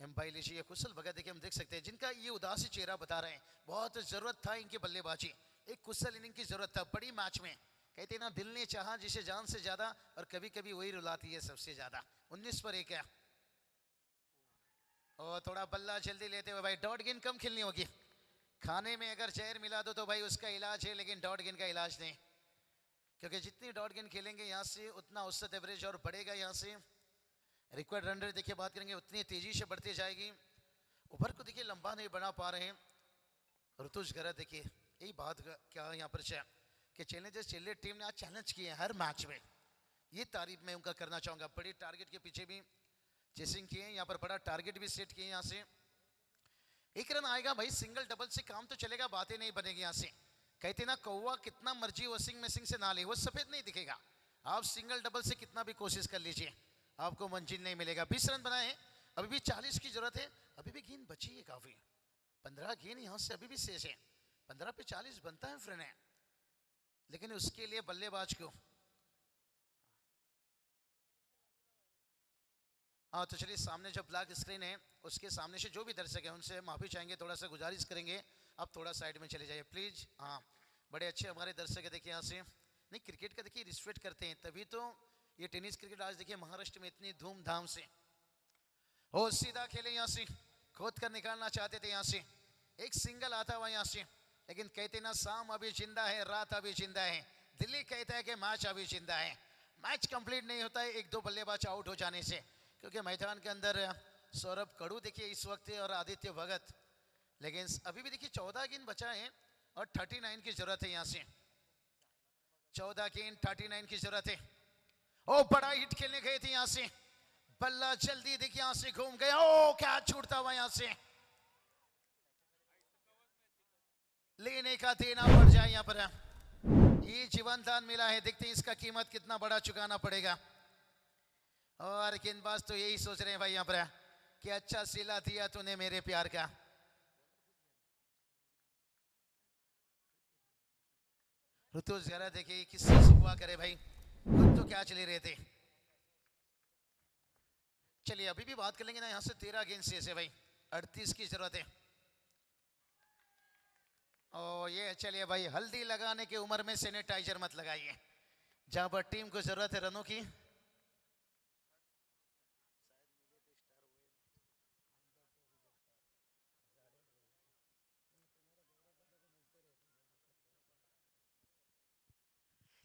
एम्पायर लीजिए कुशल भगत, देखिए हम देख सकते हैं जिनका ये उदासी चेहरा बता रहे हैं, बहुत जरूरत था इनकी बल्लेबाजी, एक कुशल इनिंग की जरूरत था बड़ी मैच में। कहते हैं ना, दिल ने चाहा जिसे जान से ज्यादा, और कभी कभी वही रुलाती है सबसे ज्यादा। 19 पर 1 है, और थोड़ा बल्ला जल्दी लेते हुए भाई, डॉट गेंद कम खेलनी होगी। खाने में अगर जहर मिला दो तो भाई उसका इलाज है, लेकिन डॉट गेंद का इलाज नहीं, क्योंकि जितनी डॉट गेंद खेलेंगे यहाँ से उतना औसत एवरेज और बढ़ेगा। यहाँ से रिक्वायर्ड रन रेट देखिए बात करेंगे, उतनी तेजी से बढ़ती जाएगी। ओवर को देखिए लंबा नहीं बना पा रहे हैं ऋतुज गरत। देखिए यही बात क्या यहाँ पर कि चैलेंजर्स चेल्ले टीम ने आज चैलेंज किए हैं हर मैच में, ये तारीफ मैं उनका करना चाहूंगा। बड़ी टारगेट के पीछे भी चेसिंग किए, यहाँ पर बड़ा टारगेट भी सेट किए। यहाँ से 1 रन आएगा भाई, सिंगल डबल से काम तो चलेगा, बातें नहीं बनेगी। यहाँ से कहते ना, कौवा कितना मर्जी वॉशिंग मशीन से ना ले, वो सफेद नहीं दिखेगा। आप सिंगल डबल से कितना भी कोशिश कर लीजिए, आपको मंजिल नहीं मिलेगा। 20 रन बनाए, अभी भी 40 की जरूरत है, अभी भी गेंद बची है काफी। 15 गेंद यहाँ से अभी भी शेष है, 15 पे 40 बनता है फ्रेंड है, लेकिन उसके लिए बल्लेबाज को हाँ। तो चलिए, सामने जो ब्लैक स्क्रीन है उसके सामने से जो भी दर्शक है उनसे माफी चाहेंगे, थोड़ा सा गुजारिश करेंगे, आप थोड़ा साइड में चले जाइए प्लीज। हाँ, बड़े अच्छे हमारे दर्शक है। देखिए यहाँ से नहीं, क्रिकेट का देखिए रिस्पेक्ट करते हैं, तभी तो ये टेनिस क्रिकेट आज देखिए महाराष्ट्र में इतनी धूमधाम से हो। सीधा खेले यहाँ से, खोद कर निकालना चाहते थे यहाँ से, एक सिंगल आता हुआ यहाँ से, लेकिन कहते ना, शाम अभी जिंदा है, रात अभी जिंदा है। दिल्ली कहता है कि मैच अभी जिंदा है। मैच कंप्लीट नहीं होता है 1-2 बल्लेबाज आउट हो जाने से, क्योंकि मैदान के अंदर सौरभ कड़ू देखिए इस वक्त और आदित्य भगत, लेकिन अभी भी देखिए 14 गेंद बचा है और 39 की जरूरत है। यहाँ से 14 गेंद 39 की जरूरत है। ओ, बड़ा हिट खेलने गए थे यहाँ से, बल्ला जल्दी देखिए यहाँ से घूम गया, ओ क्या छूटता हुआ यहाँ से, लेने का देना पड़ जाए। यहाँ पर ये जीवन दान मिला है, देखते हैं इसका कीमत कितना बड़ा चुकाना पड़ेगा। और गेंदबाज तो यही सोच रहे हैं भाई यहाँ पर कि अच्छा सिला दिया तूने मेरे प्यार का। ऋतुज गरत देखिए किससे शिकवा करे भाई, खुद तो क्या चले रहे थे। चलिए अभी भी बात कर लेंगे ना, यहाँ से 13 गेंद शेष है भाई, 38 की जरूरत है। और ये चलिए भाई, हल्दी लगाने की उम्र में सैनिटाइजर मत लगाइए, जहां पर टीम को जरूरत है रनों की।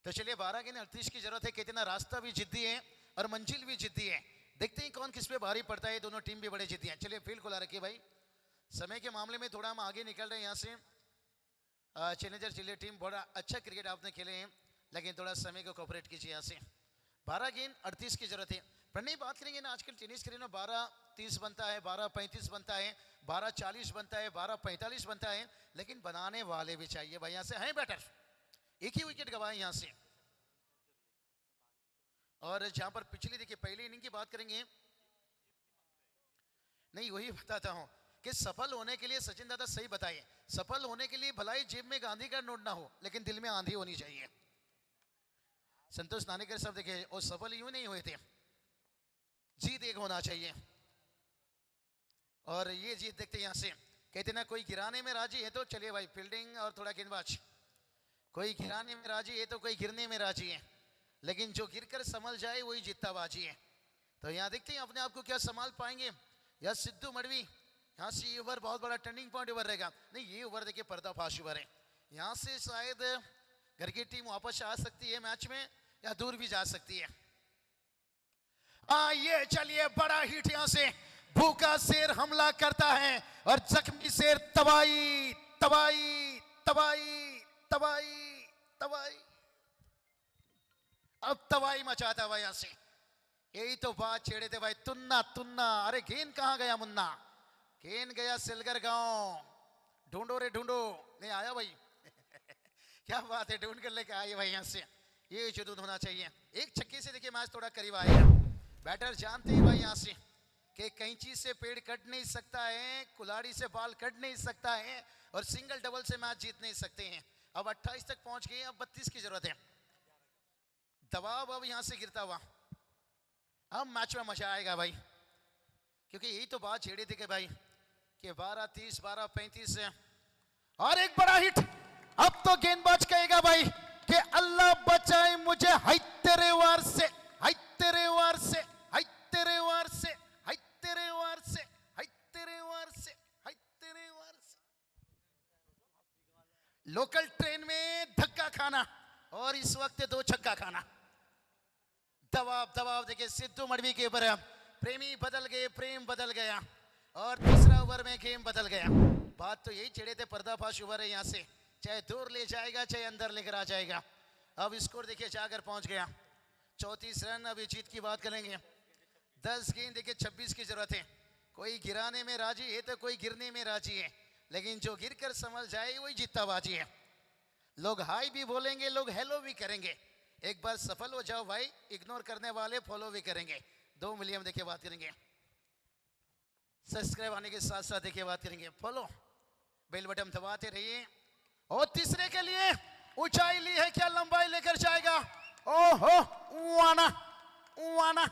तो चलिए 12 गेंद 38 की जरूरत है। कहते ना, रास्ता भी जिद्दी है और मंजिल भी जिद्दी है, देखते हैं कौन किस पे भारी पड़ता है। दोनों टीम भी बड़े जिद्दी हैं। चलिए फील्ड खुला रखिए भाई, समय के मामले में थोड़ा हम आगे निकल रहे हैं। यहाँ से चैलेंजर जिले टीम बड़ा अच्छा क्रिकेट आपने खेले हैं, लेकिन थोड़ा समय को कोऑपरेट कीजिए। यहाँ से 12 गेंद 38 की जरूरत है। प्रणय बात करेंगे ना, आजकल टेनिस क्रिकेट में 12:30 बनता है, 12:35 बनता है, 12:40 बनता है, 12:45 बनता है, लेकिन बनाने वाले भी चाहिए भाई। यहाँ से हैं बैटर, एक ही विकेट गवाए यहाँ से। और जहां पर पिछली देखिए पहली इनिंग की बात करेंगे, नहीं वही बताता हूं कि सफल होने के लिए सचिन दादा सही बताइए, सफल होने के लिए भलाई जेब में गांधी का नोट ना हो, लेकिन दिल में आंधी होनी चाहिए। संतोष नानेकर साहब देखिए, और सफल यूं नहीं हुए थे, जीत एक होना चाहिए। और ये जीत देखते यहां से, कहते ना, कोई गिराने में राजी है तो चलिए भाई फील्डिंग और थोड़ा गेंदबाज, कोई गिराने में राजी है तो कोई गिरने में राजी है, लेकिन जो गिरकर संभल जाए वही जीतता बाजी है। तो यहाँ देखते हैं अपने आप को क्या संभाल पाएंगे या सिद्धू मड़वी। यहाँ से ये ओवर बहुत बड़ा टर्निंग पॉइंट ओवर रहेगा। नहीं, ये ओवर देखिए पर्दाफाश ओवर है, यहाँ से शायद घर की टीम वापस आ सकती है मैच में, या दूर भी जा सकती है। ये चलिए बड़ा हिट, यहाँ से भूखा शेर हमला करता है और जख्मी शेर तबाही तबाही तबाही तबाही तबाही, अब तबाही मचाता हुआ यहाँ से। यही तो बात छेड़े थे भाई, तुन्ना तुन्ना, अरे गेंद कहाँ गया मुन्ना, गेंद गया सिलगर गांव, ढूंढो रे ढूंढो, नहीं आया भाई क्या बात है, ढूंढ कर लेके आए भाई यहाँ से। ये जुनून होना चाहिए। एक छक्के से देखिए मैच थोड़ा करीब आएगा। बैटर जानते हैं भाई यहाँ से कि कैंची से पेड़ कट नहीं सकता है, कुल्हाड़ी से बाल कट नहीं सकता है, और सिंगल डबल से मैच जीत नहीं सकते हैं। अब 28 तक पहुंच गए, अब 32 की जरूरत है। दबाव अब यहां से गिरता हुआ, अब मैच में मजा आएगा भाई, क्योंकि यही तो बात छेड़ी थी कि भाई कि 12-30 12-35 है और एक बड़ा हिट। अब तो गेंदबाज कहेगा भाई कि अल्लाह बचाए मुझे, हाय तेरे वार से, हाय तेरे वार से, हाय तेरे वार से, हाय तेरे वार से, हाय तेरे वार से, हाय तेरे वार से। लोकल ट्रेन में धक्का खाना और इस वक्त 2 छक्का खाना। दबाव दबाव देखिए सिद्धू मड़वी के ऊपर, प्रेमी बदल गए, प्रेम बदल गया और तीसरा ओवर में गेम बदल गया। बात तो यही चिड़े थे, पर्दाफाश ओवर है यहाँ से, चाहे दूर ले जाएगा चाहे अंदर लेकर आ जाएगा। अब स्कोर देखिए जाकर पहुंच गया 34 रन। अब जीत की बात करेंगे। 10 गेंद देखिए 26 की जरूरत है। कोई गिराने में राजी है तो कोई गिरने में राजी है, लेकिन जो गिर कर संभल जाए वही जीतता बाजी है। लोग हाई भी बोलेंगे, लोग हेलो भी करेंगे। एक बार सफल हो जाओ भाई, इग्नोर करने वाले फॉलो भी करेंगे। 2 मिलियन देखिए बात करेंगे, सब्सक्राइब आने के साथ साथ देखिए बात करेंगे, फॉलो बेल बटन दबाते रहिए। और तीसरे के लिए ऊंचाई ली है, क्या लंबाई लेकर जाएगा? ओहो वाना वाना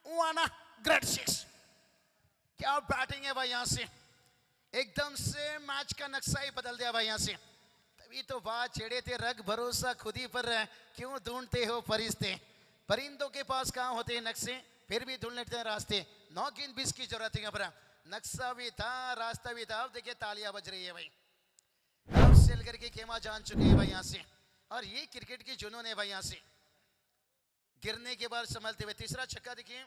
वाना, ग्रेट 6। क्या बैटिंग है भाई, यहां से एकदम से मैच का नक्शा ही बदल दिया भाई यहां से। तभी तो बात छेड़े थे, रग भरोसा खुद ही पर है, क्यों ढूंढते हो फरिश्ते? परिंदों के पास कहां होते हैं नक्शे, फिर भी ढूंढ लेते हैं रास्ते। 9 गेंद 20 की जरूरत है यहाँ पर। नक्शा भी था, रास्ता भी था। अब देखिए तालियां बज रही है भाई। अब सेल करके खेमा जान चुके हैं भाई यहाँ से। और ये क्रिकेट की जुनून है भाई यहाँ से, गिरने के बाद संभलते हुए। तीसरा छक्का देखिए।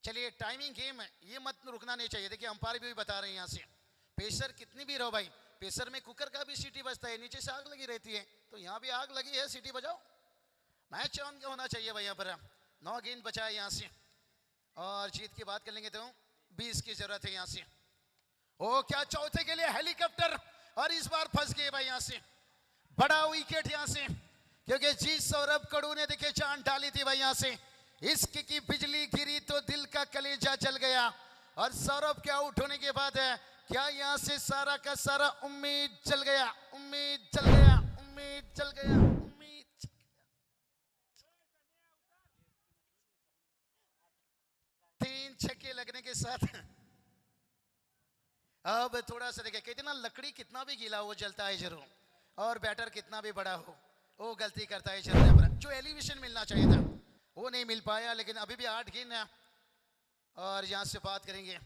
चलिए टाइमिंग गेम है, ये मत रुकना नहीं चाहिए। देखिए अंपायर भी बता रहे हैं यहाँ से, प्रेशर कितनी भी रहो भाई, प्रेशर में कुकर का भी सीटी बजता है, नीचे से आग लगी रहती है, तो यहाँ भी आग लगी है, सीटी बजाओ। मैच ऑन होना चाहिए भाई यहाँ पर। 9 गेंद बचा है यहाँ से और जीत की बात कर लेंगे तो 20 की जरूरत है यहाँ से। ओ क्या चौथे के लिए हेलीकॉप्टर, और इस बार फंस गए भाई यहाँ से। बड़ा विकेट यहाँ से, क्योंकि जी सौरभ कड़ू ने देखिए जान डाली थी भाई यहाँ से। इश्क की बिजली गिरी तो दिल का कलेजा जल गया। और सौरभ के आउट होने के बाद है क्या यहाँ से सारा का सारा उम्मीद चल गया, उम्मीद चल गया, उम्मीद चल गया, उम्मीद चल गया। 3 छक्के लगने के साथ अब थोड़ा सा देखिए, कहते ना लकड़ी कितना भी गीला हो जलता है जरूर, और बैटर कितना भी बड़ा हो वो गलती करता है जरूर। जो एलिवेशन मिलना चाहिए था वो नहीं मिल पाया, लेकिन अभी भी 8 गेंद है। और यहाँ से बात करेंगे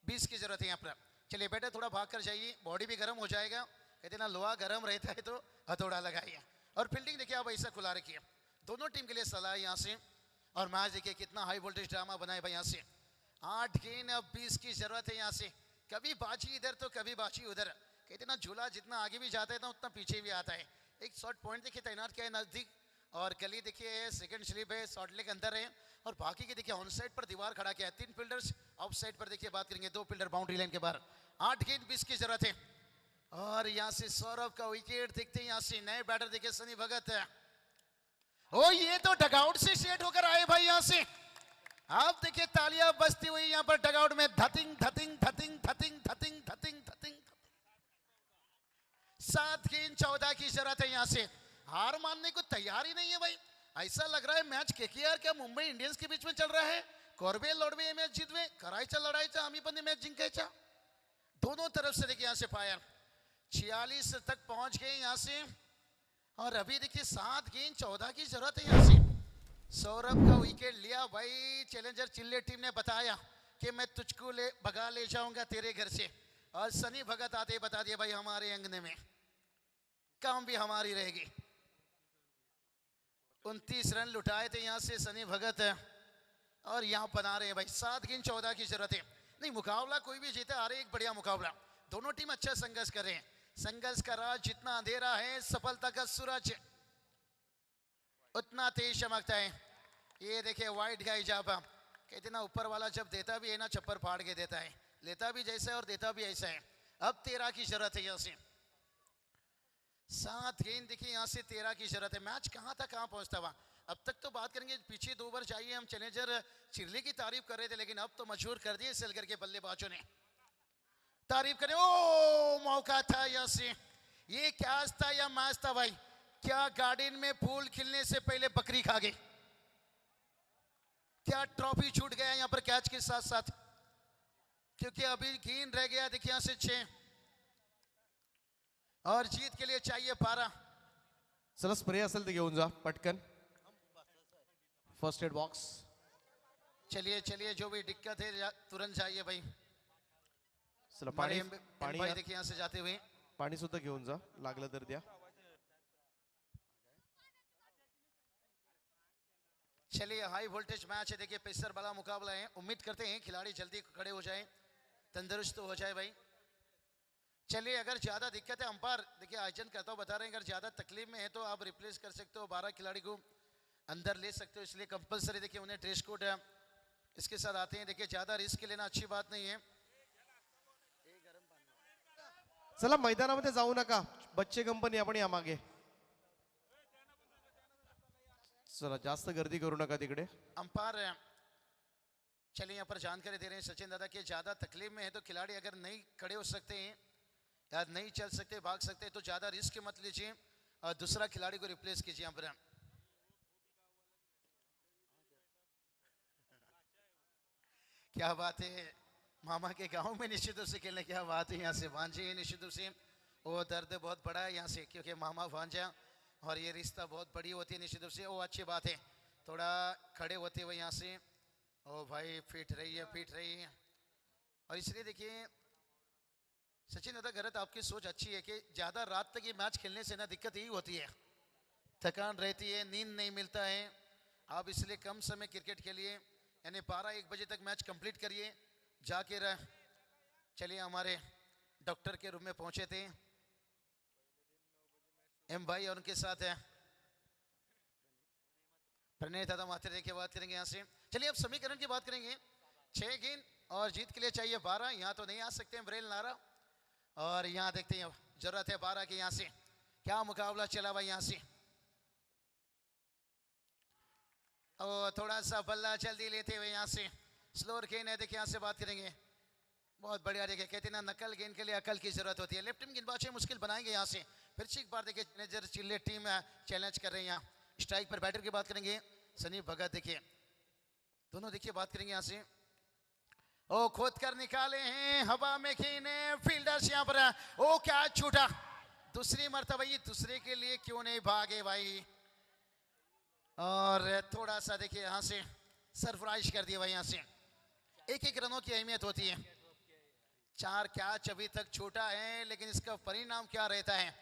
20 की जरूरत है यहाँ पर। चलिए बेटा थोड़ा भाग कर जाइए, बॉडी भी गर्म हो जाएगा। कहते ना लोहा गर्म रहता है तो हथौड़ा लगाइए। और फील्डिंग देखिए आप ऐसा खुला रखिए, दोनों टीम के लिए सलाह है यहाँ से। और मैच देखिए कितना हाई वोल्टेज ड्रामा बनाए भाई यहाँ से। 8 गेंद अब 20 की जरूरत है यहाँ से। कभी बाजी इधर तो कभी बाजी उधर। कहते ना झूला जितना आगे भी जाता है ना उतना पीछे भी आता है। एक शॉर्ट पॉइंट देखिए तैनात किया है नजदीक, और गली देखिए सेकंड स्लिप है, शॉर्ट लेग अंदर है, और बाकी के देखिए ऑन साइड पर दीवार खड़ा किया है। 3 फील्डर्स ऑफ साइड पर देखिए बात करेंगे, 2 फील्डर बाउंड्री लाइन के बाहर। 8 गेंद 20 की जरूरत है। और यहाँ से सौरभ का विकेट देखते हैं। यहाँ से नए बैटर देखिए सनी भगत है। ओ ये तो डगआउट से सेट होकर आए भाई यहाँ से। आप देखिए तालियां बजती हुई यहाँ पर डगआउट में, धतिंग धतिंग धतिंग धतिंग धतिंग धतिंग धतिंग। 7 गेंद 14 की जरूरत है यहाँ से। हार मानने को तैयार ही नहीं है भाई। ऐसा लग रहा है मैच केकेआर क्या मुंबई इंडियन्स के बीच में चल रहा है। कोरबे लढवे मैच जितवे, करायचा लढायचा, आम्ही पण मैच जिंकायचा। दोनों तरफ से देखिए यहाँ से फायर। 46 तक पहुंच गए यहाँ से। और अभी देखिए 7 गेंद 14 की जरूरत है यहाँ से। सौरभ का विकेट लिया भाई। चैलेंजर चिल्ले टीम ने बताया कि मैं तुझको भगा ले जाऊंगा तेरे घर से। और सनी भगत आते बता दिया भाई हमारे अंगने में काम भी हमारी रहेगी। 29 रन लुटाए थे यहाँ से सनी भगत है। और यहाँ बना रहे हैं भाई। 7 गेंद 14 की जरूरत है। नहीं मुकाबला कोई भी जीते आ रहे, एक बढ़िया मुकाबला। दोनों टीम अच्छा संघर्ष कर रहे हैं। संघर्ष का राज जितना अंधेरा है, सफलता का सूरज उतना तेज चमकता है। ये देखिए वाइट गाय जब कहते ना ऊपर वाला जब देता भी है ना छप्पर फाड़ के देता है, लेता भी जैसा है और देता भी ऐसा है। अब 13 की जरूरत है यहाँ से। 7 गेंद देखिए यहाँ से 13 की जरूरत है। मैच कहाँ था कहाँ पहुंचता हुआ। अब तक तो बात करेंगे, पीछे 2 बार चाहिए हम चैलेंजर चिरली की तारीफ कर रहे थे, लेकिन अब तो मशहूर कर दिए सेलकर के बल्लेबाजों ने। तारीफ करें, ओ मौका था यहाँ से। ये क्या था या मैच था भाई। क्या गार्डन में फूल खिलने से पहले बकरी खा गई। क्या ट्रॉफी छूट गया यहाँ पर कैच के साथ साथ, क्योंकि अभी गेंद रह गया देखिए यहां से 6 और जीत के लिए चाहिए 12।
चला स्प्रे असेल ते घेऊन जा पटकन. First aid box.
चलिए चलिए, जो भी दिक्कत है तुरंत जाइए भाई.
चला पाणी
भाई
पाणी
देखिए यहां से जाते हुए
पाणी सुद्धा घेऊन जा, लागलं तर द्या.
चलिए, हाई वोल्टेज मैच है देखिए, पेसर वाला मुकाबला है. उम्मीद करते हैं खिलाड़ी जल्दी खड़े हो जाए, तंदुरुस्त हो जाए भाई. चलिए, अगर ज्यादा दिक्कत है, अंपायर देखिए आयोजन करता हूं बता रहे हैं, अगर ज्यादा तकलीफ में है तो आप रिप्लेस कर सकते हो, 12 खिलाड़ी को अंदर ले सकते हो. इसलिए कंपलसरी देखिए उन्हें ड्रेस कोड इसके साथ आते हैं. देखिए ज्यादा रिस्क लेना अच्छी बात नहीं है.
चला मैदानामध्ये जाऊ नका, बच्चे कंपनी आपण या मागे. चला जास्त गर्दी करू नका तिकडे.
अंपायर चलिए यहाँ पर जानकारी दे रहे हैं सचिन दादा कि ज्यादा तकलीफ में है तो खिलाड़ी अगर नहीं खड़े हो सकते हैं या नहीं चल सकते, भाग सकते हैं तो ज्यादा रिस्क मत लीजिए और दूसरा खिलाड़ी को रिप्लेस कीजिए. यहाँ पर क्या बात है, मामा के गांव में निश्चित रूप से खेलने, क्या बात है. यहाँ से भांजे निश्चित रूप से वो दर्द बहुत बड़ा है यहाँ से, क्योंकि मामा भांजा और ये रिश्ता बहुत बड़ी होती है निश्चित रूप से. वो अच्छी बात है, थोड़ा खड़े होते हुए यहाँ से. ओ भाई फिट रही है. और इसलिए देखिए सचिन दादा गलत आपकी सोच अच्छी है कि ज्यादा रात तक ये मैच खेलने से ना दिक्कत यही होती है, थकान रहती है, नींद नहीं मिलता है. आप इसलिए कम समय क्रिकेट खेलिए, यानी 12-1 बजे तक मैच कंप्लीट करिए जाके रह. चलिए, हमारे डॉक्टर के रूम में पहुंचे थे एम भाई और उनके साथ है प्रणय दादा मात्रे की बात करेंगे यहाँ से. चलिए अब समीकरण की बात करेंगे. 6 गेंद और जीत के लिए चाहिए 12. यहाँ तो नहीं आ सकते हैं ब्रेल नारा, और यहाँ देखते हैं जरूरत है 12 की. यहाँ से क्या मुकाबला चला भाई यहाँ से. और थोड़ा सा बल्ला जल्दी लेते हुए यहाँ से स्लोअर गेंद है देखिए, यहाँ से बात करेंगे. बहुत बढ़िया देखिए, कहते ना नकल गेंद के लिए अकल की जरूरत होती है. लेफ्ट टीम गेंदबाजी मुश्किल बनाएंगे यहाँ से. फिर से एक बार देखिए मैनेजर चिल्ले टीम चैलेंज कर रहे हैं. यहाँ स्ट्राइक पर बैटर की बात करेंगे सनी भगत. देखिए दोनों देखिए बात करेंगे यहाँ से. ओ खोद कर निकाले हैं, हवा में खीने फील्डर्स यहाँ पर. ओ क्या छूटा, दूसरी मरतबा ये दूसरे के लिए क्यों नहीं भागे भाई. और थोड़ा सा देखिए यहाँ से सरफराइज कर दिया भाई. यहाँ से 1-1 रनों की अहमियत होती है. 4 कैच अभी तक छोटा है, लेकिन इसका परिणाम क्या रहता है.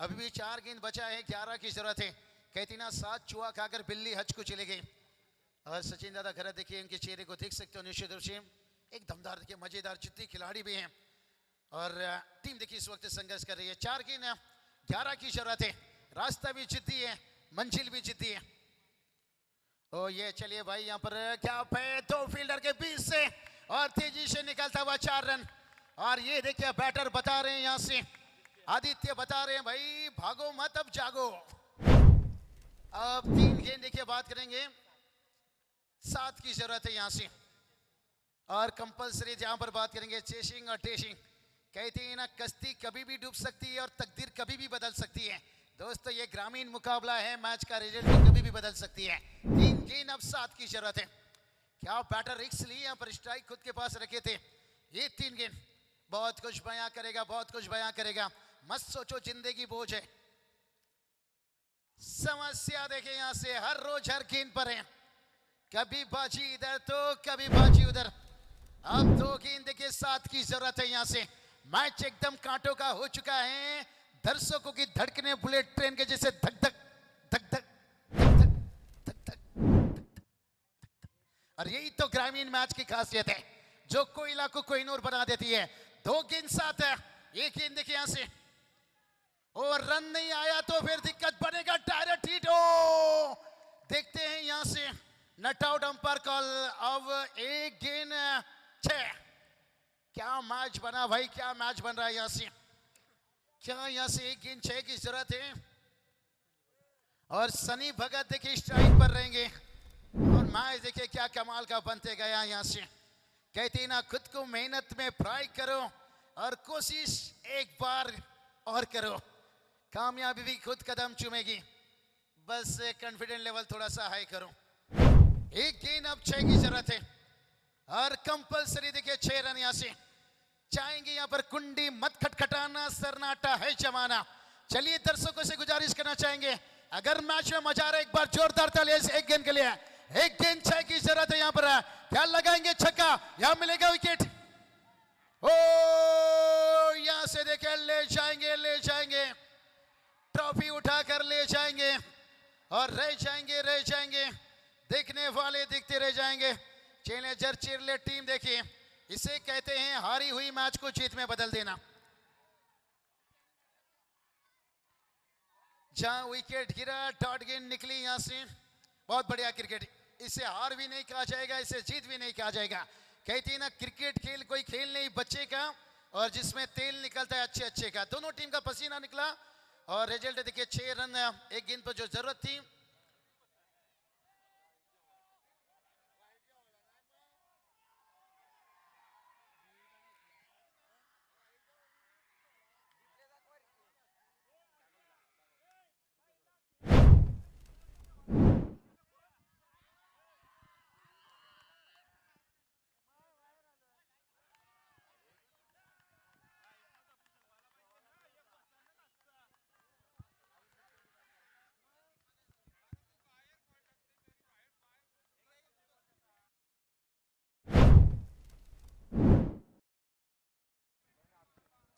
अभी भी 4 गेंद बचा है, 11 की जरूरत है. कहती ना 7 चूहा खाकर बिल्ली हज को चली गई. और सचिन दादा घर देखिए, इनके चेहरे को देख सकते हो निश्चित रूप से एक दमदार देखिए मजेदार जिद्दी खिलाड़ी भी हैं. और टीम देखिए इस वक्त संघर्ष कर रही है. 4 गेंद 11 की जरूरत है. रास्ता भी जिद्दी है, मंजिल भी जिद्दी है. ओ ये चलिए भाई, यहाँ पर क्या है 2 फील्डर के बीच से और तेजी से निकलता हुआ 4 रन. और ये देखिए बैटर बता रहे हैं यहाँ से, आदित्य बता रहे हैं भाई भागो मत, अब जागो. अब 3 गेंद देखिए बात करेंगे, 7 की जरूरत है यहाँ से. और कंपलसरी जहां पर बात करेंगे चेसिंग और टेसिंग. कहती है ना कश्ती कभी भी डूब सकती है और तकदीर कभी भी बदल सकती है. दोस्तों ये ग्रामीण मुकाबला है, मैच का रिजल्ट कभी भी बदल सकती है. 3 गेंद अब 7 की जरूरत है. क्या बैटर रिक्स लिए यहाँ पर, स्ट्राइक खुद के पास रखे थे. ये 3 गेंद बहुत कुछ बयां करेगा, बहुत कुछ बयां करेगा. मत सोचो जिंदगी बोझ है, समस्या देखिए यहाँ से हर रोज हर गेंद पर है. कभी बाजी इधर तो कभी बाजी उधर. अब 2 गेंद देखिए 7 की जरूरत है. यहाँ से मैच एकदम कांटों का हो चुका है. दर्शकों की धड़कने बुलेट ट्रेन के जैसे धक धक धक धक धक धक. और यही तो ग्रामीण मैच की खासियत है, जो कोयला को कोहिनूर बना देती है. 2 गेंद 7 है. 1 गेंद देखिए यहाँ से, और रन नहीं आया तो फिर दिक्कत बनेगा. Direct hit. ओ देखते हैं यहाँ से नट आउट अंपायर कॉल. अब 1 गेंद 6. क्या मैच बना भाई, क्या मैच बन रहा है यहाँ से. क्या यहाँ से 1 गेंद 6 की जरूरत है. और सनी भगत देखिए स्ट्राइक पर रहेंगे. और मैच देखिए क्या कमाल का बनते गया यहाँ से. कहती ना खुद को मेहनत में फ्राई करो और कोशिश एक बार और करो, कामयाबी भी खुद कदम चूमेगी. बस कॉन्फिडेंस लेवल थोड़ा सा हाई करो. एक गेंद अब 6 की जरूरत है और कंपलसरी देखिए 6 रन यहां से चाहेंगे। यहां पर कुंडी मत खटखटाना, सन्नाटा है जमाना। चलिए दर्शकों से गुजारिश करना चाहेंगे, अगर मैच में मजा आ रहा है एक बार जोरदार तालियां इस एक गेंद के लिए। एक गेंद 6 की जरूरत है यहां पर, क्या लगाएंगे छक्का, यहां मिलेगा विकेट। ओ यहां से देखे ले जाएंगे ट्रॉफी उठाकर ले जाएंगे और रह जाएंगे देखने वाले दिखते रह जाएंगे। चैलेंजर चिरले टीम देखिए, इसे कहते हैं हारी हुई मैच को जीत में बदल देना। जहां विकेट गिरा डॉट गेंद निकली यहां से, बहुत बढ़िया क्रिकेट। इसे हार भी नहीं कहा जाएगा, इसे जीत भी नहीं कहा जाएगा। कहती है ना क्रिकेट खेल कोई खेल नहीं बच्चे का, और जिसमें तेल निकलता है अच्छे का। दोनों टीम का पसीना निकला और रिजल्ट देखिए 6 रन एक गेंद पर जो जरूरत थी।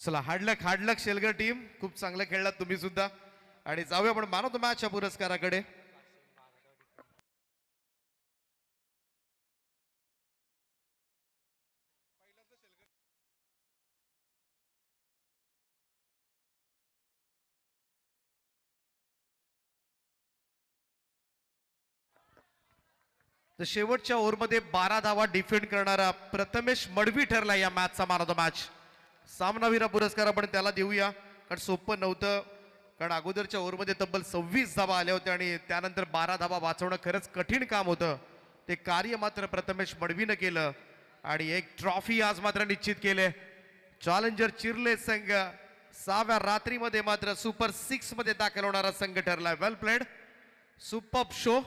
चला हार्डलक शेलगर टीम, खूप चांगलं खेळलात तुम्ही सुद्धा. आणि जाऊया आपण मॅन ऑफ द मॅचच्या पुरस्काराकडे. तर शेवटच्या ओव्हरमध्ये 12 धावा डिफेंड करणारा प्रथमेश मडवी ठरला या मॅचचा मॅन ऑफ द मॅच. सामनावीर पुरस्कार आपण त्याला देऊया, कारण सोपं नव्हतं. कारण अगोदरच्या ओव्हरमध्ये तब्बल 26 धावा आल्या होत्या आणि त्यानंतर 12 धावा वाचवणं खरंच कठीण काम होतं. ते कार्य मात्र प्रथमेश मडवीनं केलं आणि एक ट्रॉफी आज मात्र निश्चित केले. चॅलेंजर चिर्ले संघ 6व्या रात्रीमध्ये मात्र सुपर 6 मध्ये दाखल होणारा संघ ठरला. वेल प्लेड, सुपर शो.